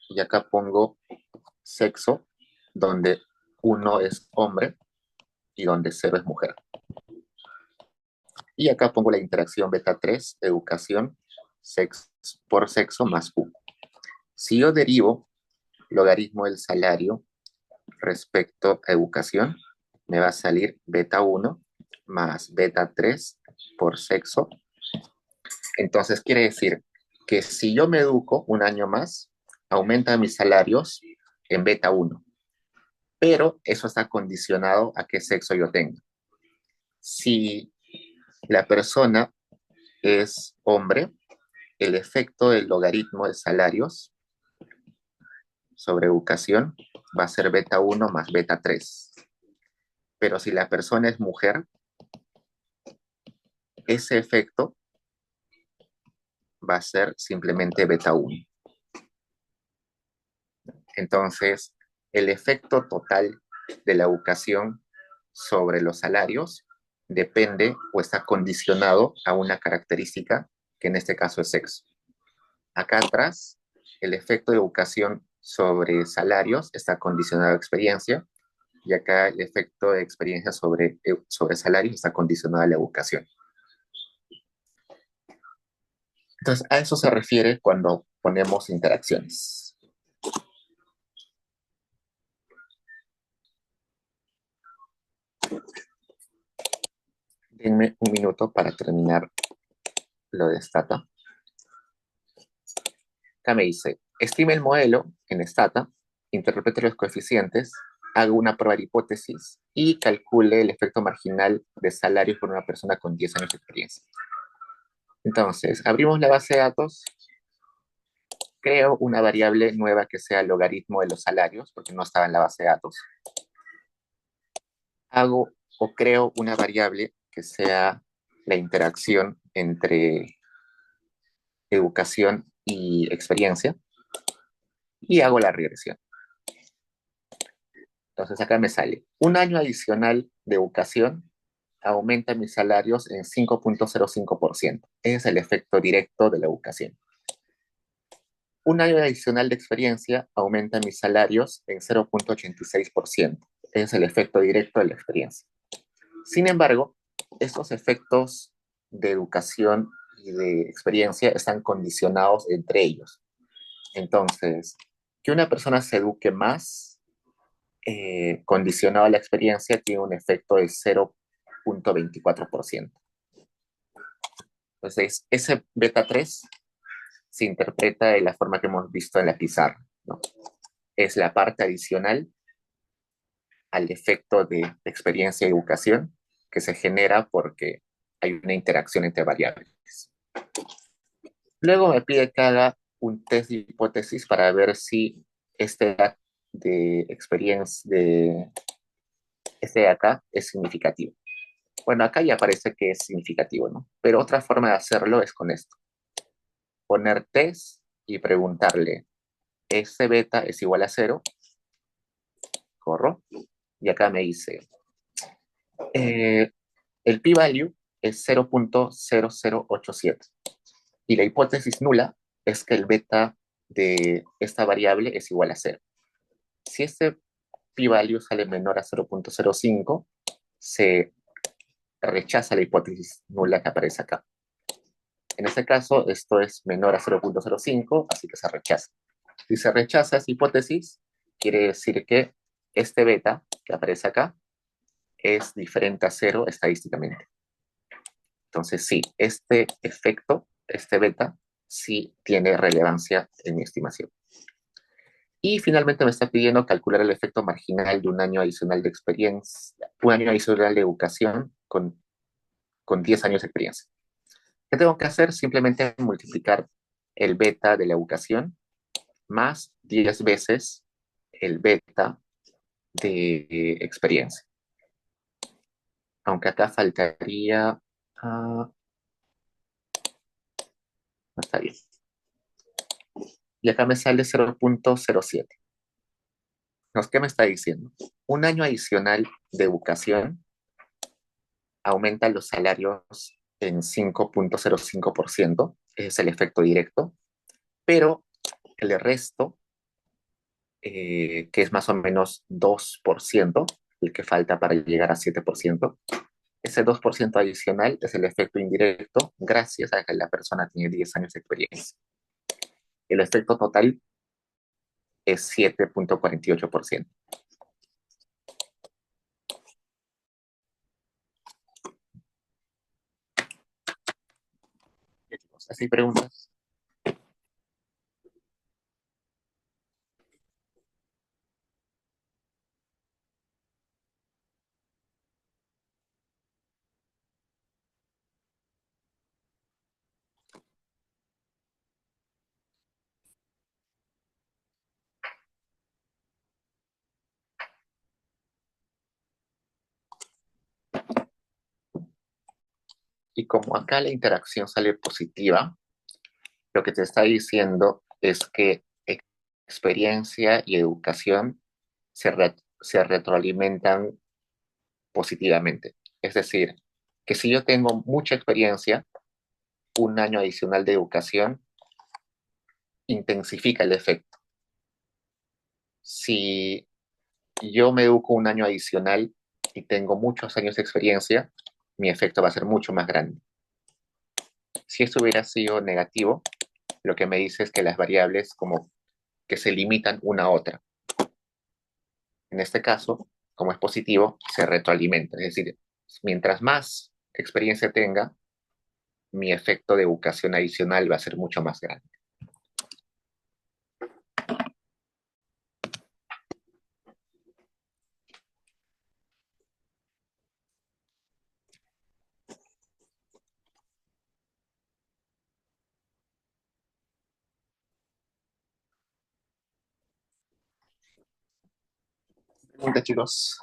y acá pongo sexo, donde uno es hombre y donde cero es mujer. Y acá pongo la interacción beta 3 educación, sexo, por sexo más U. Si yo derivo logaritmo del salario respecto a educación, me va a salir beta 1 más beta 3 por sexo. Entonces quiere decir que si yo me educo un año más, aumentan mis salarios en beta 1, pero eso está condicionado a qué sexo yo tenga. Si la persona es hombre, el efecto del logaritmo de salarios sobre educación va a ser beta 1 más beta 3. Pero si la persona es mujer, ese efecto va a ser simplemente beta 1. Entonces, el efecto total de la educación sobre los salarios depende o está condicionado a una característica que en este caso es sexo. Acá atrás, el efecto de educación sobre salarios está condicionado a experiencia y acá el efecto de experiencia sobre salarios está condicionado a la educación. Entonces, a eso se refiere cuando ponemos interacciones. Denme un minuto para terminar lo de Stata. Acá me dice, estime el modelo en Stata, interprete los coeficientes, haga una prueba de hipótesis y calcule el efecto marginal de salario por una persona con 10 años de experiencia. Entonces, abrimos la base de datos, creo una variable nueva que sea el logaritmo de los salarios, porque no estaba en la base de datos. Hago o creo una variable que sea la interacción entre educación y experiencia y hago la regresión. Entonces acá me sale, un año adicional de educación aumenta mis salarios en 5.05%. Ese es el efecto directo de la educación. Un año adicional de experiencia aumenta mis salarios en 0.86%. Ese es el efecto directo de la experiencia. Sin embargo, estos efectos de educación y de experiencia están condicionados entre ellos. Entonces, que una persona se eduque más condicionado a la experiencia tiene un efecto de 0.24%. Entonces, ese beta 3 se interpreta de la forma que hemos visto en la pizarra, ¿no? Es la parte adicional al efecto de experiencia y educación que se genera porque hay una interacción entre variables. Luego me pide que haga un test de hipótesis para ver si este de experiencia de este de acá es significativo. Bueno, acá ya parece que es significativo, ¿no? Pero otra forma de hacerlo es con esto. Poner test y preguntarle, ¿este beta es igual a 0? Corro. Y acá me dice, el p-value es 0.0087. Y la hipótesis nula es que el beta de esta variable es igual a 0. Si este p-value sale menor a 0.05, se rechaza la hipótesis nula que aparece acá. En este caso, esto es menor a 0.05, así que se rechaza. Si se rechaza esa hipótesis, quiere decir que este beta que aparece acá es diferente a 0 estadísticamente. Entonces, sí, este efecto, este beta, sí tiene relevancia en mi estimación. Y finalmente me está pidiendo calcular el efecto marginal de un año adicional de experiencia, un año adicional de educación con 10 años de experiencia. ¿Qué tengo que hacer? Simplemente multiplicar el beta de la educación más 10 veces el beta de experiencia. Aunque acá faltaría... no está bien. Y acá me sale 0.07. ¿Qué me está diciendo? Un año adicional de educación aumenta los salarios en 5.05%, es el efecto directo, pero el resto, que es más o menos 2%, el que falta para llegar a 7%, ese 2% adicional es el efecto indirecto gracias a que la persona tiene 10 años de experiencia. El efecto total es 7.48%. ¿Así preguntas? Y como acá la interacción sale positiva, lo que te está diciendo es que experiencia y educación se retroalimentan positivamente. Es decir, que si yo tengo mucha experiencia, un año adicional de educación intensifica el efecto. Si yo me educo un año adicional y tengo muchos años de experiencia, mi efecto va a ser mucho más grande. Si esto hubiera sido negativo, lo que me dice es que las variables como que se limitan una a otra. En este caso, como es positivo, se retroalimenta. Es decir, mientras más experiencia tenga, mi efecto de educación adicional va a ser mucho más grande. Pregunta, chicos.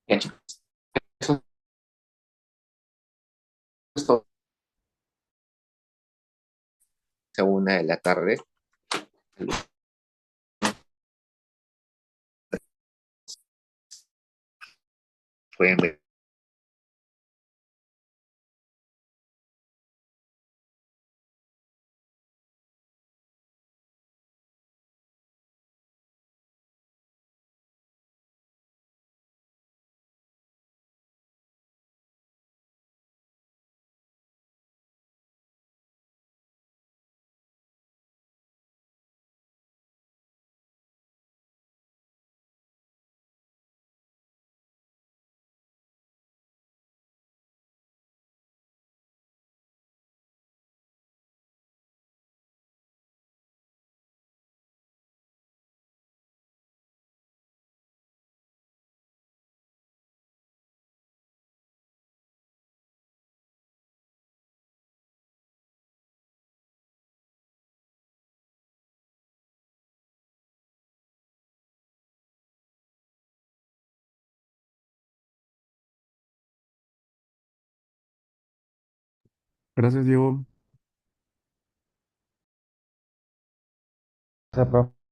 Bien, chicos. Eso es todo. A 1 de la tarde. Pueden ver. Gracias, Diego. Gracias, profe.